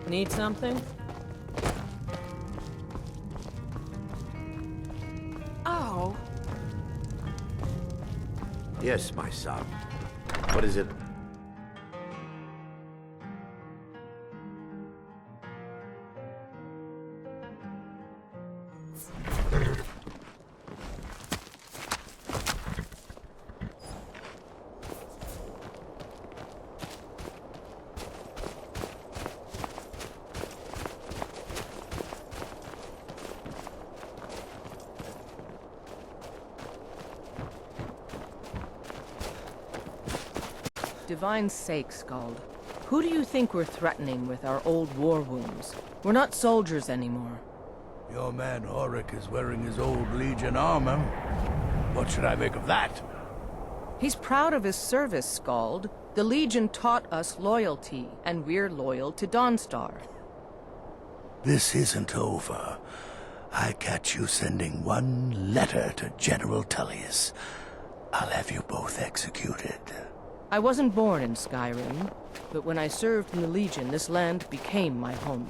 Need something? Oh. Yes, my son. What is it? Divine's sake, Skald. Who do you think we're threatening with our old war wounds? We're not soldiers anymore. Your man Horik is wearing his old Legion armor. What should I make of that? He's proud of his service, Skald. The Legion taught us loyalty, and we're loyal to Dawnstar. This isn't over. I catch you sending one letter to General Tullius. I'll have you both executed. I wasn't born in Skyrim, but when I served in the Legion, this land became my home.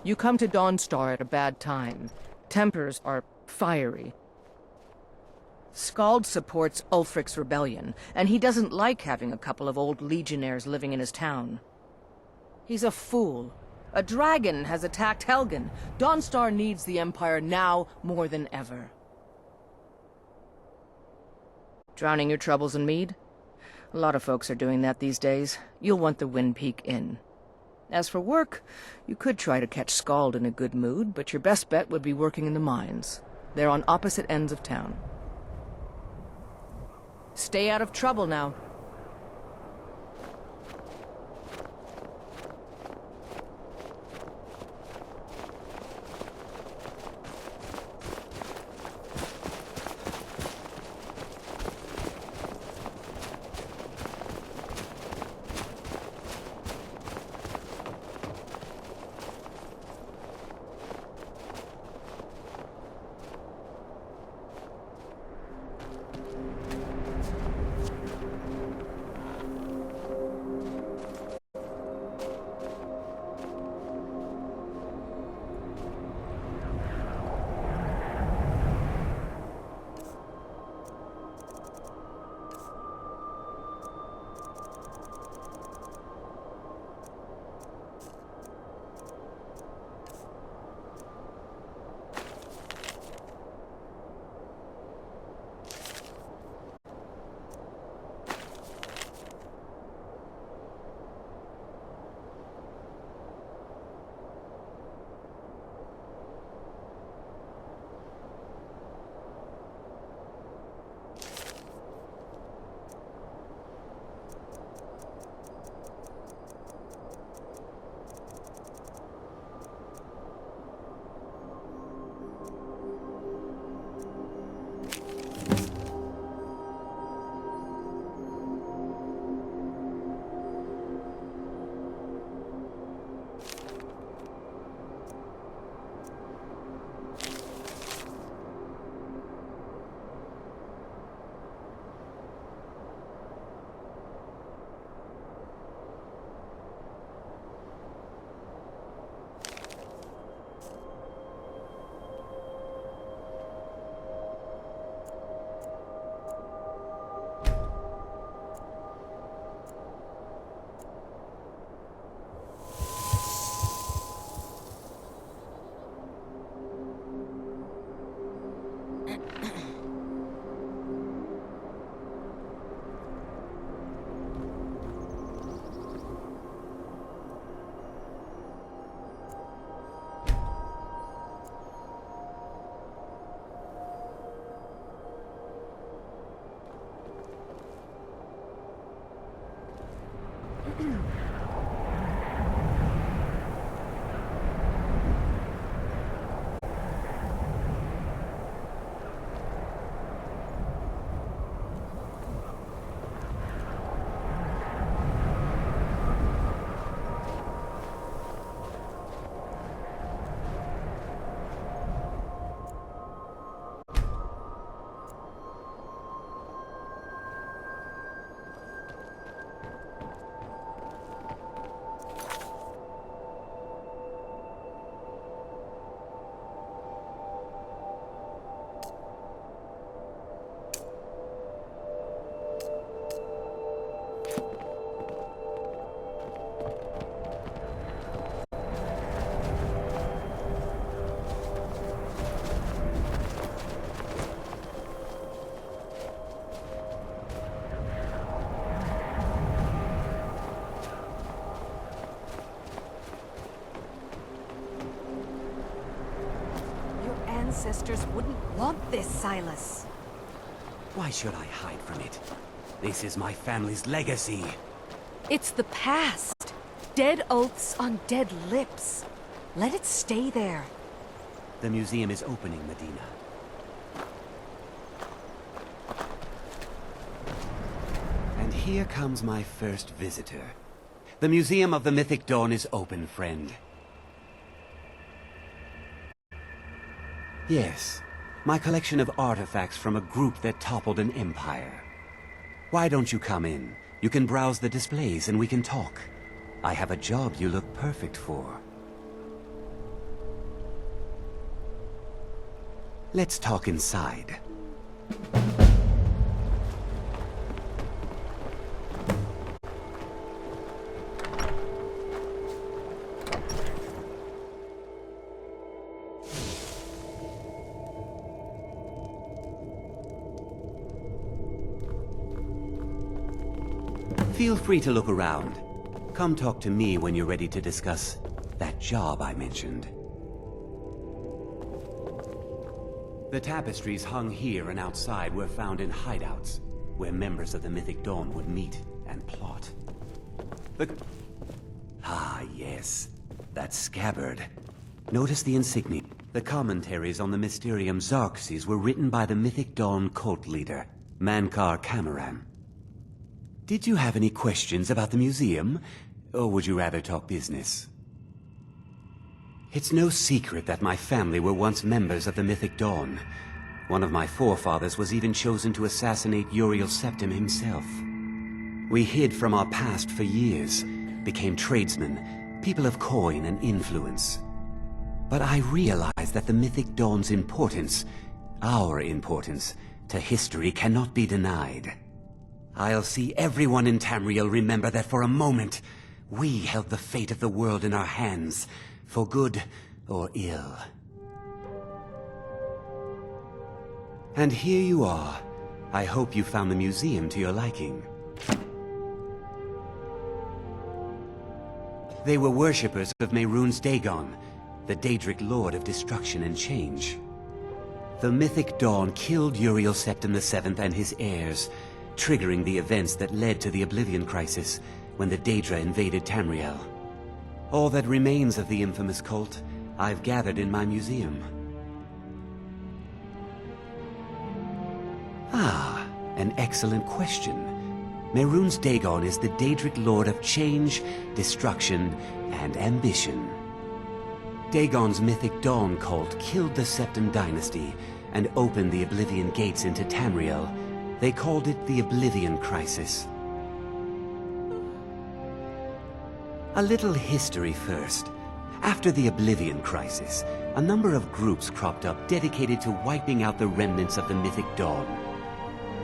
You come to Dawnstar at a bad time. Tempers are fiery. Skald supports Ulfric's rebellion, and he doesn't like having a couple of old legionnaires living in his town. He's a fool. A dragon has attacked Helgen. Dawnstar needs the Empire now more than ever. Drowning your troubles in mead? A lot of folks are doing that these days. You'll want the Windpeak Inn. As for work, you could try to catch Skald in a good mood, but your best bet would be working in the mines. They're on opposite ends of town. Stay out of trouble now. ancestors wouldn't want this, Silas. Why should I hide from it? This is my family's legacy. It's the past. Dead oaths on dead lips. Let it stay there. The museum is opening, Medina. And here comes my first visitor. The Museum of the Mythic Dawn is open, friend. Yes, my collection of artifacts from a group that toppled an empire. Why don't you come in? You can browse the displays and we can talk. I have a job you look perfect for. Let's talk inside. Feel free to look around. Come talk to me when you're ready to discuss that job I mentioned. The tapestries hung here and outside were found in hideouts, where members of the Mythic Dawn would meet and plot. Ah, yes. That scabbard. Notice the insignia. The commentaries on the Mysterium Xerxes were written by the Mythic Dawn cult leader, Mankar Cameron. Did you have any questions about the museum, or would you rather talk business? It's no secret that my family were once members of the Mythic Dawn. One of my forefathers was even chosen to assassinate Uriel Septim himself. We hid from our past for years, became tradesmen, people of coin and influence. But I realized that the Mythic Dawn's importance, our importance, to history cannot be denied. I'll see everyone in Tamriel remember that for a moment, we held the fate of the world in our hands, for good or ill. And here you are. I hope you found the museum to your liking. They were worshippers of Mehrunes Dagon, the Daedric Lord of Destruction and Change. The Mythic Dawn killed Uriel Septim VII and his heirs, triggering the events that led to the Oblivion Crisis when the Daedra invaded Tamriel. All that remains of the infamous cult, I've gathered in my museum. Ah, an excellent question. Mehrunes Dagon is the Daedric Lord of Change, Destruction, and Ambition. Dagon's Mythic Dawn cult killed the Septim dynasty and opened the Oblivion Gates into Tamriel. They called it the Oblivion Crisis. A little history first. After the Oblivion Crisis, a number of groups cropped up dedicated to wiping out the remnants of the Mythic Dawn.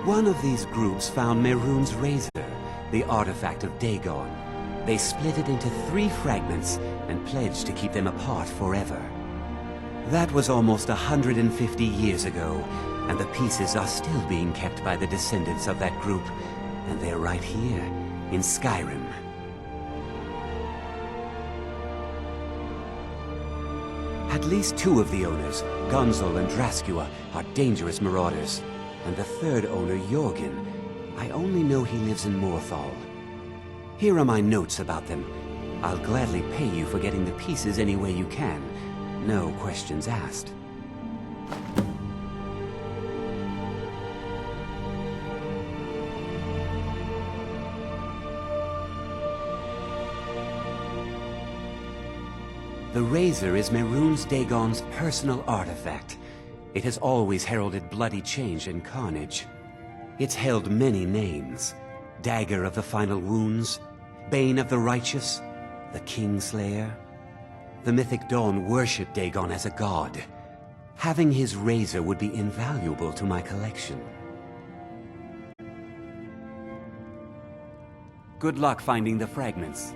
One of these groups found Mehrunes Razor, the artifact of Dagon. They split it into 3 fragments and pledged to keep them apart forever. That was almost 150 years ago, and the pieces are still being kept by the descendants of that group, and they're right here, in Skyrim. At least 2 of the owners, Gonzol and Draskua, are dangerous marauders, and the 3rd owner, Jorgen, I only know he lives in Morthal. Here are my notes about them. I'll gladly pay you for getting the pieces any way you can. No questions asked. The razor is Mehrunes Dagon's personal artifact. It has always heralded bloody change and carnage. It's held many names. Dagger of the Final Wounds, Bane of the Righteous, the Kingslayer. The Mythic Dawn worshipped Dagon as a god. Having his razor would be invaluable to my collection. Good luck finding the fragments.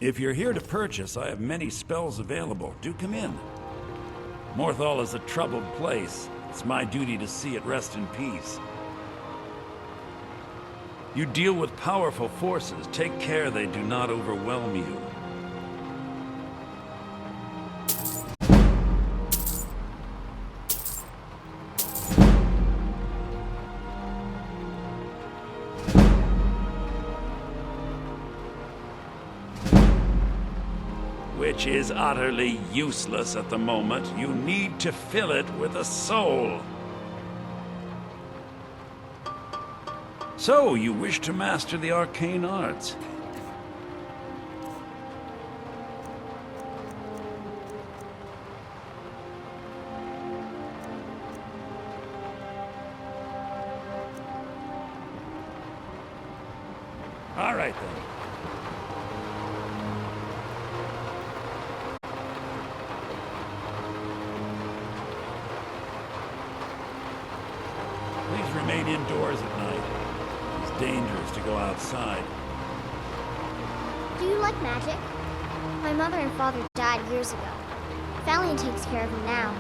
If you're here to purchase, I have many spells available. Do come in. Morthal is a troubled place. It's my duty to see it rest in peace. You deal with powerful forces. Take care they do not overwhelm you. Which is utterly useless at the moment. You need to fill it with a soul. So, you wish to master the arcane arts? All right, then. Please remain indoors at night. It's dangerous to go outside. Do you like magic? My mother and father died years ago. Valiant takes care of him now.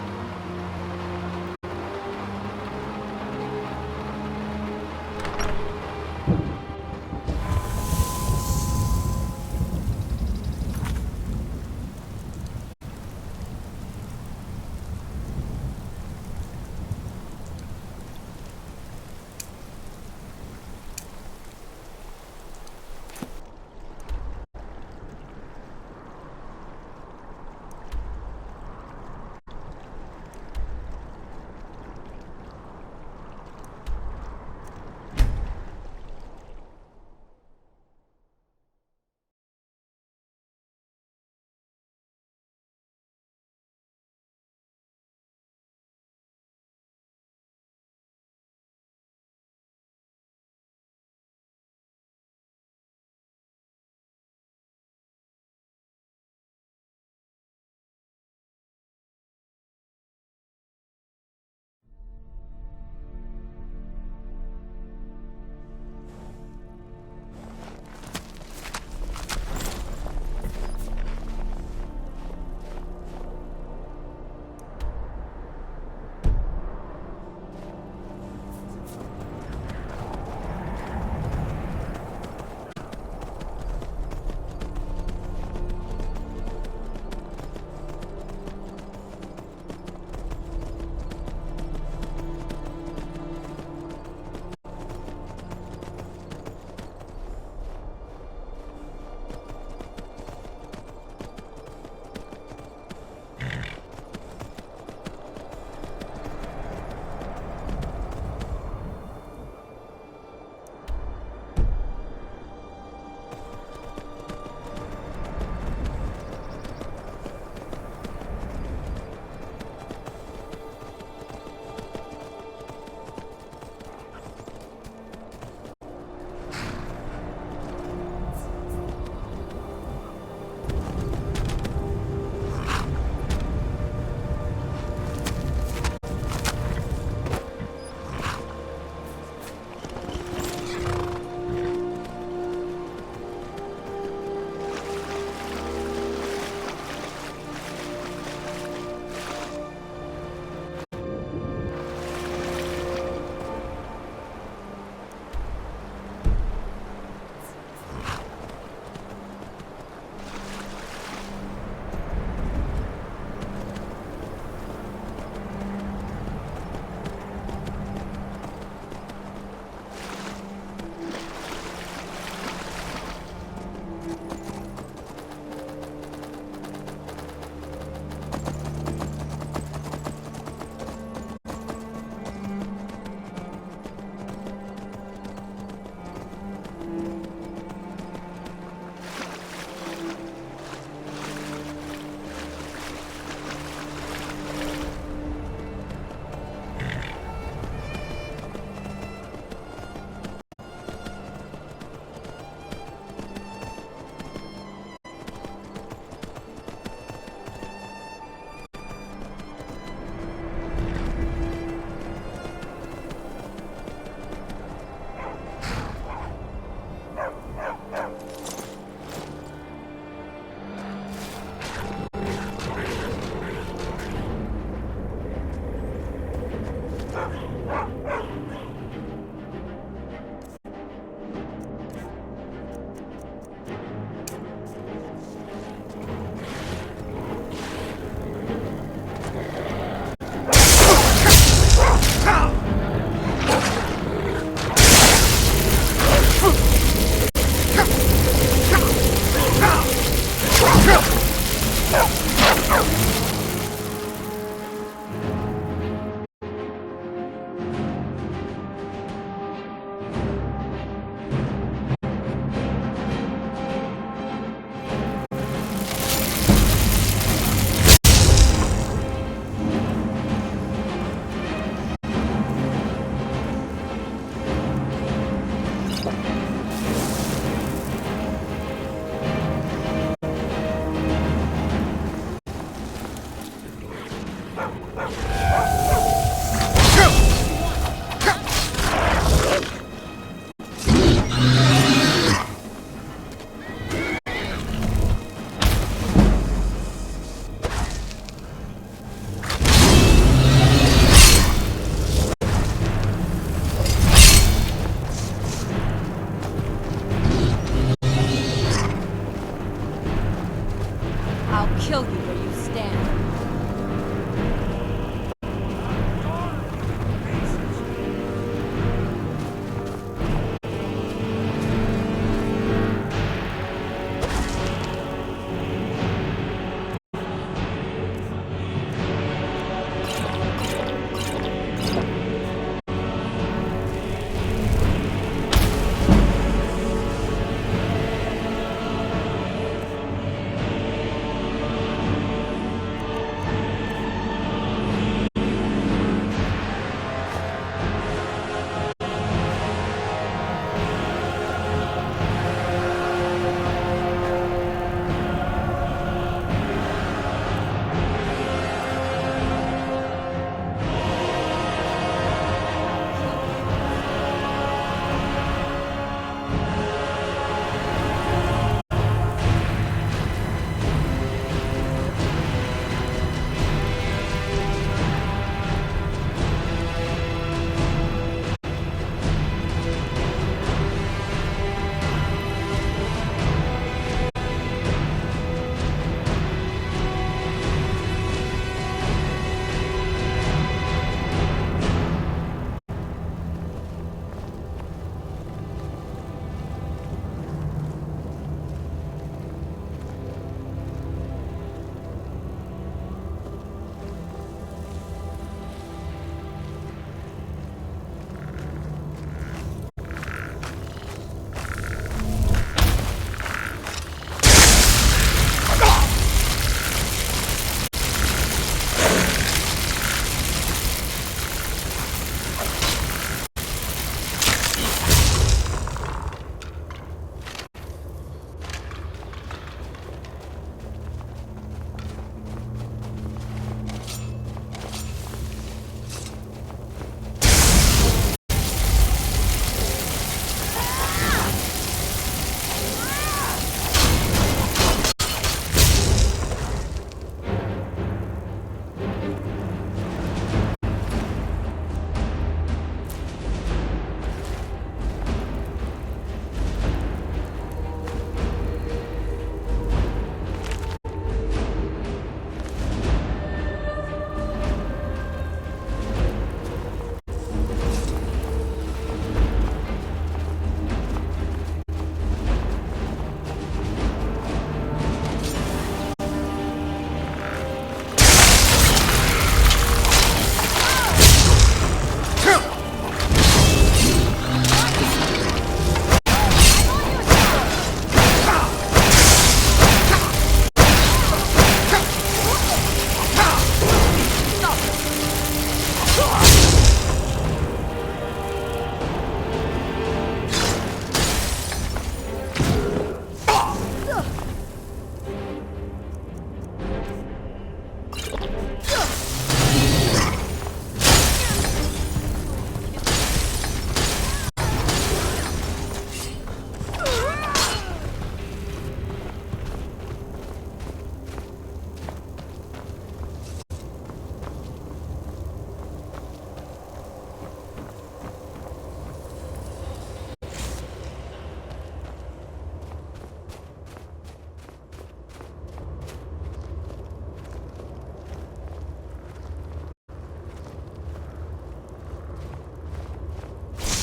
I'll kill you where you stand.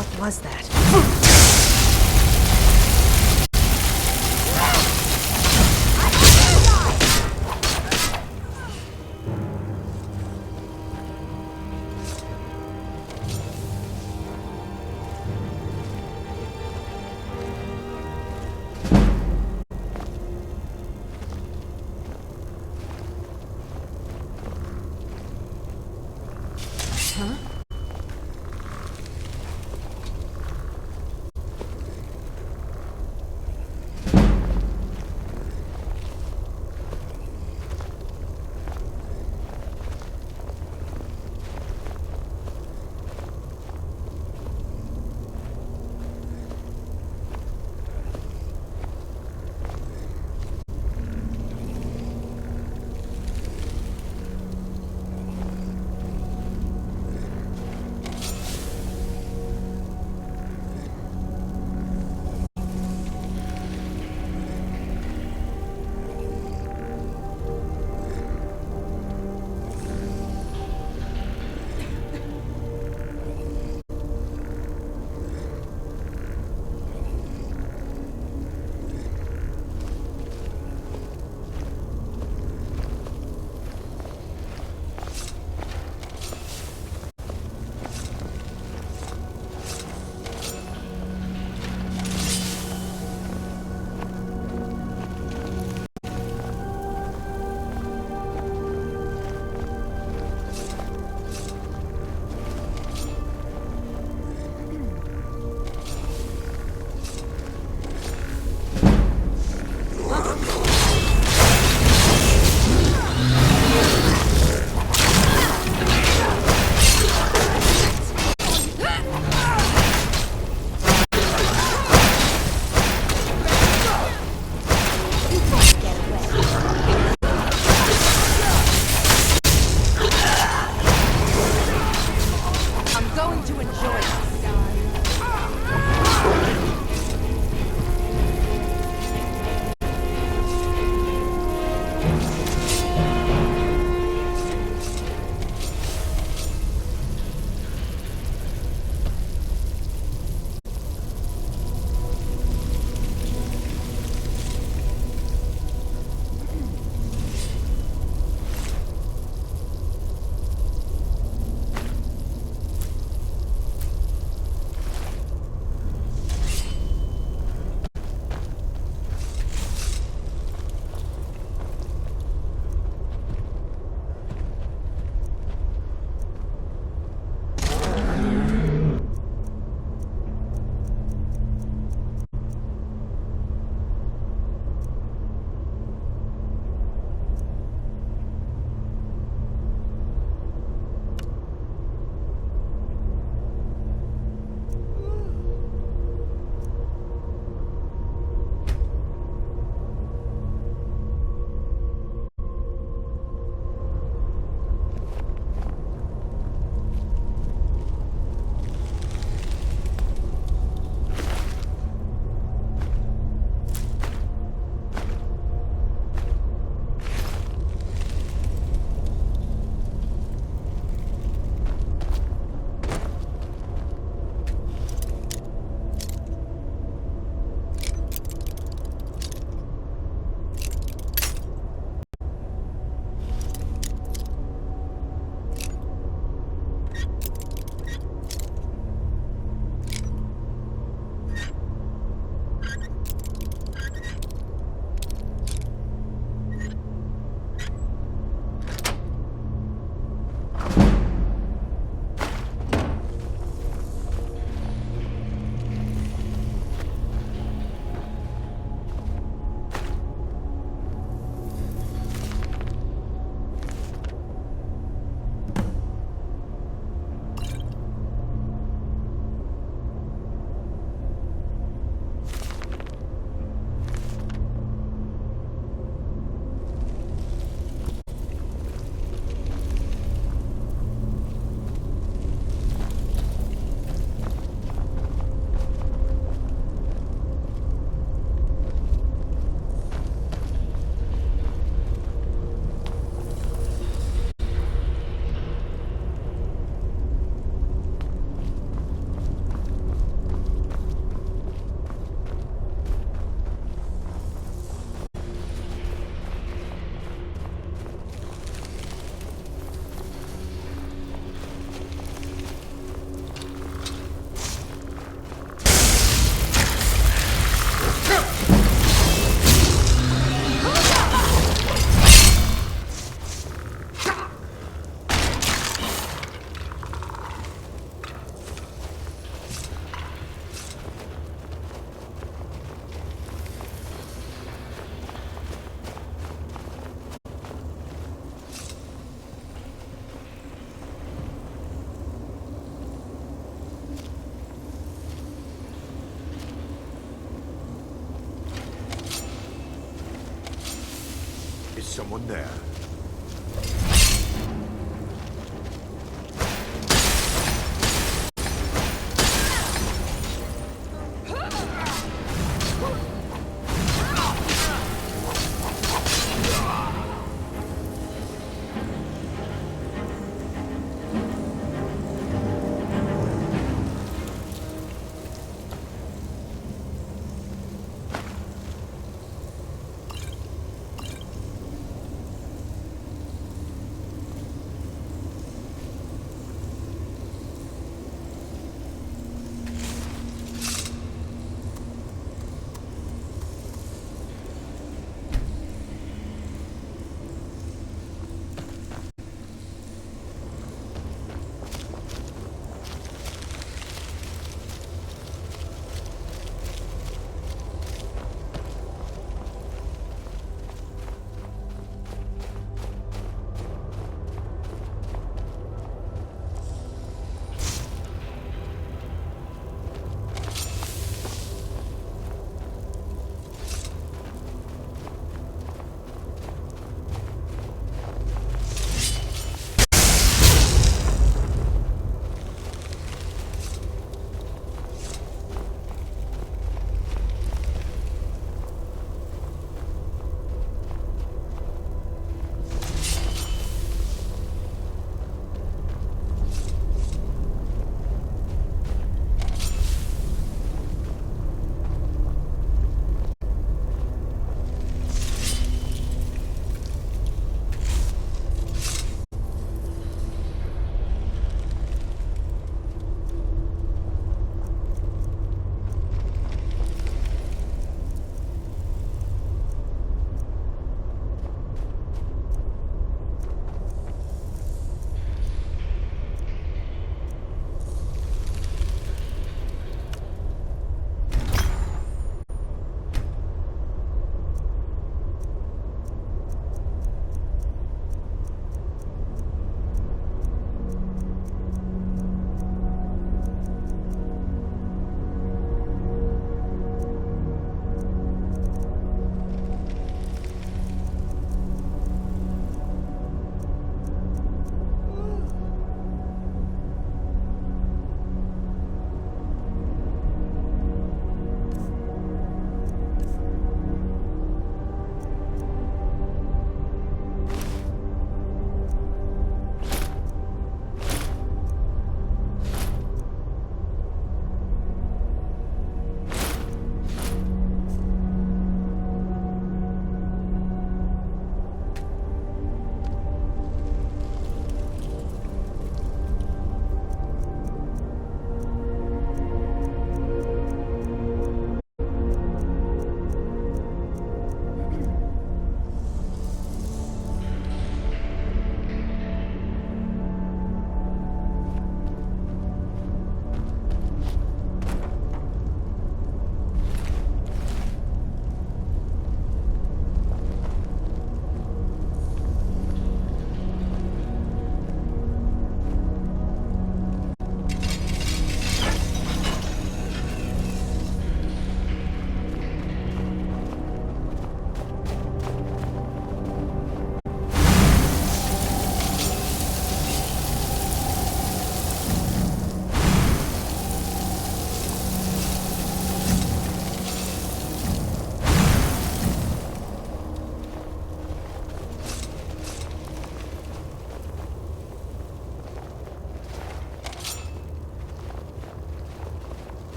What was that? someone there.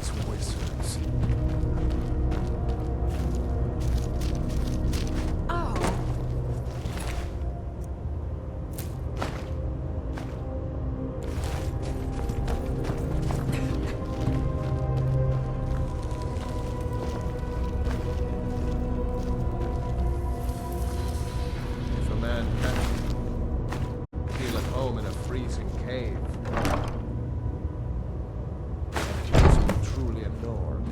these wizards. Oh. If a man can't feel at home in a freezing cave, he must be truly a Nord.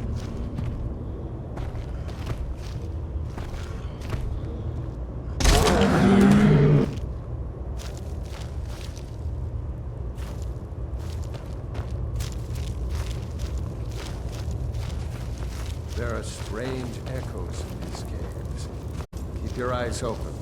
There are strange echoes in these caves. Keep your eyes open.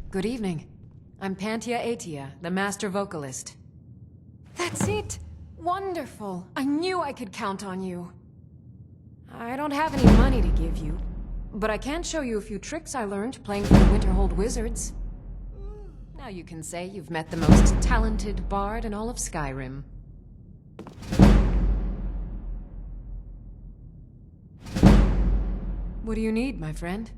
Good evening. I'm Pantia Atia, the master vocalist. That's it! Wonderful! I knew I could count on you. I don't have any money to give you, but I can show you a few tricks I learned playing for the Winterhold Wizards. Now you can say you've met the most talented bard in all of Skyrim. What do you need, my friend?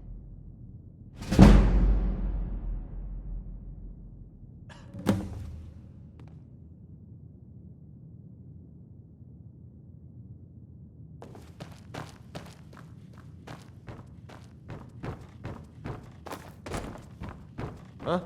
Huh?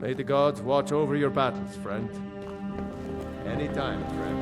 May the gods watch over your battles, friend. Anytime, friend.